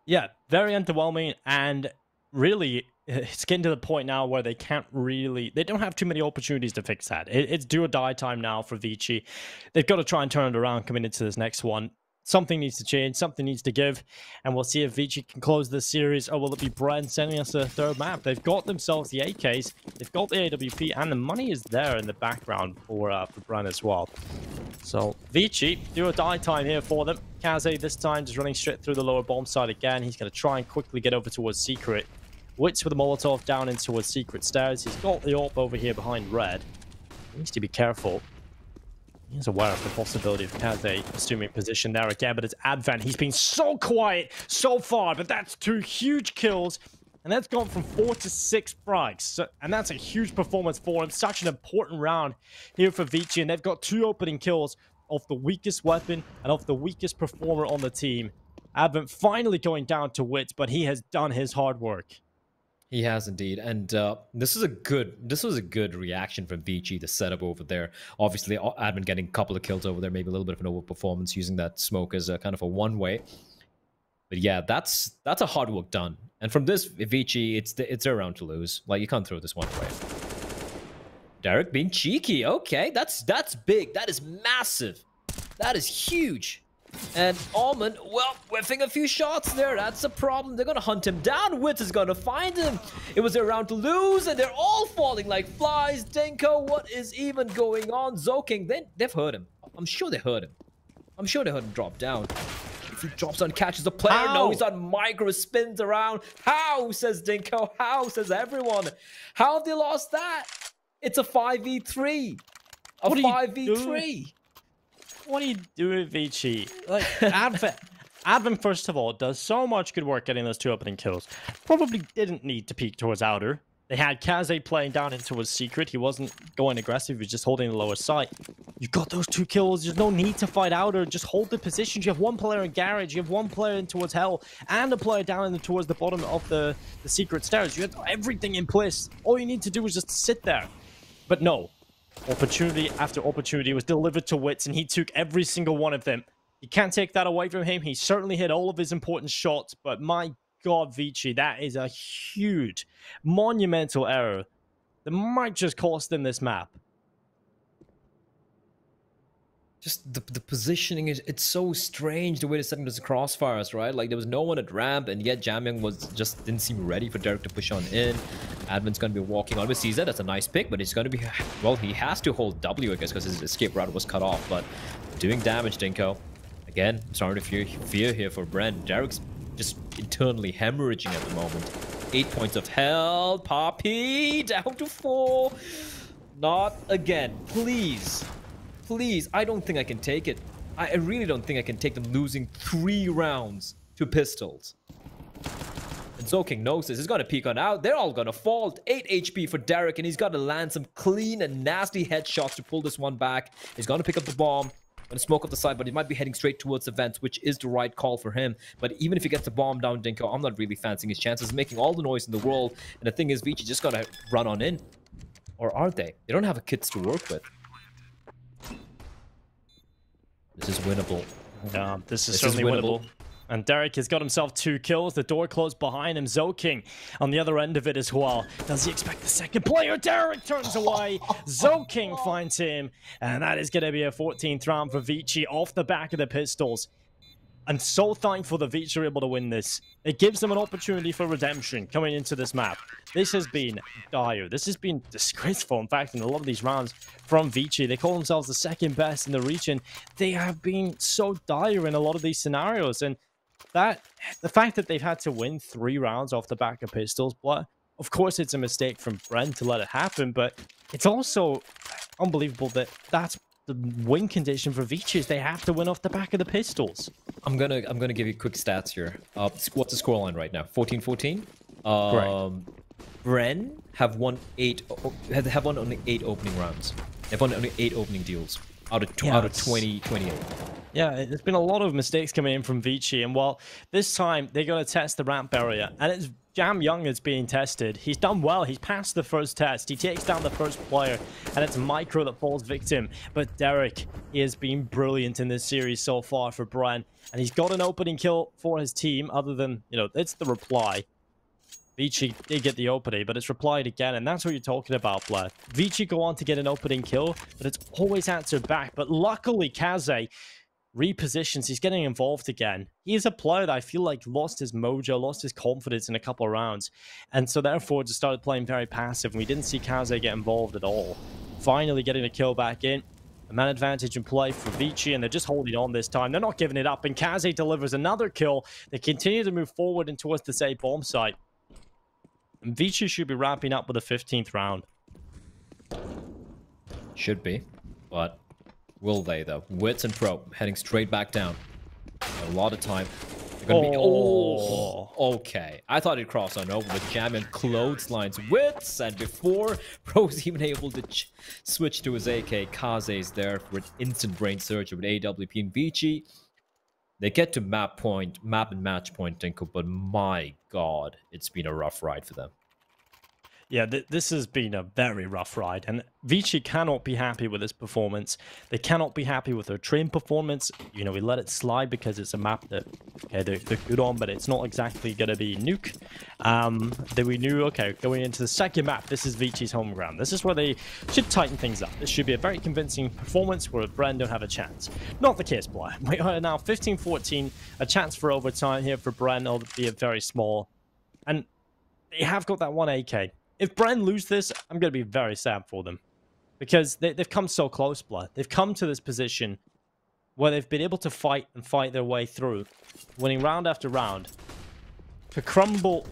Yeah, very underwhelming, and really, it's getting to the point now where they don't have too many opportunities to fix that. It's do or die time now for ViCi. They've got to try and turn it around coming into this next one. Something needs to change, something needs to give, and we'll see if ViCi can close this series, or will it be BREN sending us a third map? They've got themselves the AKs, they've got the AWP, and the money is there in the background for BREN as well. So, ViCi, do or die time here for them. Kaze this time just running straight through the lower bomb side again. He's going to try and quickly get over towards Secret. Wits with a Molotov down in towards Secret stairs. He's got the AWP over here behind Red. He needs to be careful. He's aware of the possibility of Kaze assuming position there again, but it's Advent. He's been so quiet so far, but that's 2 huge kills. And that's gone from 4 to 6 frags. So, and that's a huge performance for him. Such an important round here for ViCi. And they've got 2 opening kills off the weakest weapon and off the weakest performer on the team. Advent finally going down to Wits, but he has done his hard work. He has indeed, and this was a good reaction from ViCi, the setup over there. Obviously, Advent getting a couple of kills over there, maybe a little bit of an overperformance using that smoke as a kind of a one-way. But yeah, that's a hard work done. And from this ViCi, it's their round to lose. Like, you can't throw this one away. Derek being cheeky. Okay, that's big. That is massive. That is huge. And Almond, well, whiffing a few shots there. That's a problem. They're going to hunt him down. Wits is going to find him. It was their round to lose, and they're all falling like flies. Dinko, what is even going on? Zoking, they've heard him. I'm sure they heard him. I'm sure they heard him drop down. If he drops down, catches a player. Ow. No, he's on micro, spins around. How, says Dinko. How, says everyone. How have they lost that? It's a 5v3. A 5v3. What are you doing, ViCi? Like, Advent, first of all, does so much good work getting those 2 opening kills. Probably didn't need to peek towards outer. They had Kaze playing down into his Secret. He wasn't going aggressive. He was just holding the lower site. You got those 2 kills. There's no need to fight outer. Just hold the positions. You have 1 player in Garage. You have 1 player in towards Hell. And a player down in towards the bottom of the Secret stairs. You have everything in place. All you need to do is just sit there. But no. Opportunity after opportunity was delivered to Wits, and he took every single one of them. You can't take that away from him. He certainly hit all of his important shots, but my God, ViCi, that is a huge, monumental error that might just cost them this map. Just the positioning it's so strange, the way they're setting those crossfires, right? Like, there was no one at ramp, and yet Jamming didn't seem ready for Derek to push on in. Advent's going to be walking on with Caesar. That's a nice pick, but it's going to be, well, he has to hold W, I guess, because his escape route was cut off, but doing damage, Dinko. Again, I'm starting to fear here for BREN. Derek's just internally hemorrhaging at the moment. 8 points of health. Poppy down to 4. Not again, please. Please, I don't think I can take it. I really don't think I can take them losing 3 rounds to pistols. And Zoking knows this. He's going to peek on out. They're all going to fall. 8 HP for Derek, and he's got to land some clean and nasty headshots to pull this one back. He's going to pick up the bomb. Gonna smoke up the side, but he might be heading straight towards the vents, which is the right call for him. But even if he gets a bomb down, Dinko, I'm not really fancying his chances, making all the noise in the world. And the thing is, ViCi just gotta run on in. Or are they? They don't have a kits to work with. This is winnable. Yeah, this is certainly winnable. And Derek has got himself 2 kills. The door closed behind him. ZoKing on the other end of it as well. Does he expect the second player? Derek turns away. ZoKing finds him. And that is going to be a 14th round for ViCi off the back of the pistols. I'm so thankful that ViCi are able to win this. It gives them an opportunity for redemption coming into this map. This has been dire. This has been disgraceful, in fact, in a lot of these rounds from ViCi. They call themselves the second best in the region. They have been so dire in a lot of these scenarios. And the fact that they've had to win 3 rounds off the back of pistols, but of course it's a mistake from BREN to let it happen, but it's also unbelievable that that's the win condition for ViCi is they have to win off the back of the pistols. I'm gonna give you quick stats here. What's the scoreline right now? 14-14. BREN have won only 8 opening rounds. They've won only 8 opening deals out of 28. Yeah, there's been a lot of mistakes coming in from ViCi, and while this time they're going to test the ramp barrier, and it's Jam Young is being tested. He's done well. He's passed the first test. He takes down the first player, and it's Micro that falls victim. But Derek, he has been brilliant in this series so far for BREN, and he's got an opening kill for his team, other than, you know, it's the reply. ViCi did get the opening, but it's replied again, and that's what you're talking about, Blair. ViCi go on to get an opening kill, but it's always answered back. But luckily, Kaze repositions. He's getting involved again. He is a player that I feel like lost his mojo, lost his confidence in a couple of rounds, and so therefore just started playing very passive, and we didn't see Kaze get involved at all. Finally getting a kill back in. A man advantage in play for ViCi, and they're just holding on this time. They're not giving it up, and Kaze delivers another kill. They continue to move forward and towards the safe bomb site. And ViCi should be wrapping up with a 15th round. Should be, but will they, though? Wits and Pro heading straight back down. A lot of time. They're gonna be... Oh, okay. I thought he'd cross on over, but Jam and clotheslines Wits, and before Pro's even able to switch to his AK, Kaze's there for an instant brain surge with AWP and ViCi. They get to map and match point, Dinko, but my god, it's been a rough ride for them. Yeah, this has been a very rough ride, and ViCi cannot be happy with this performance. They cannot be happy with their train performance. You know, we let it slide because it's a map that, okay, they're good on, but it's not exactly going to be nuke. Then we knew, okay, going into the second map, this is ViCi's home ground. This is where they should tighten things up. This should be a very convincing performance where BREN don't have a chance. Not the case, Blair. We are now 15-14, a chance for overtime here for BREN, albeit very small. And they have got that one AK. If BREN lose this, I'm going to be very sad for them. Because they've come so close, Blood. They've come to this position where they've been able to fight their way through, winning round after round. To crumble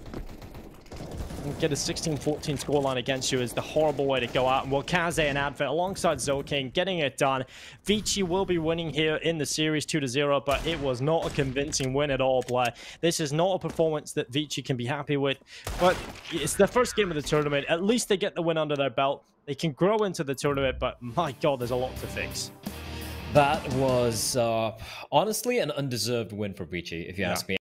and get a 16-14 scoreline against you is the horrible way to go out. And Kaze and Advent alongside ZoKing getting it done. ViCi will be winning here in the series 2-0, but it was not a convincing win at all, Blair. This is not a performance that ViCi can be happy with, but it's the first game of the tournament. At least they get the win under their belt. They can grow into the tournament, but my god, there's a lot to fix. That was honestly an undeserved win for ViCi, if you ask me.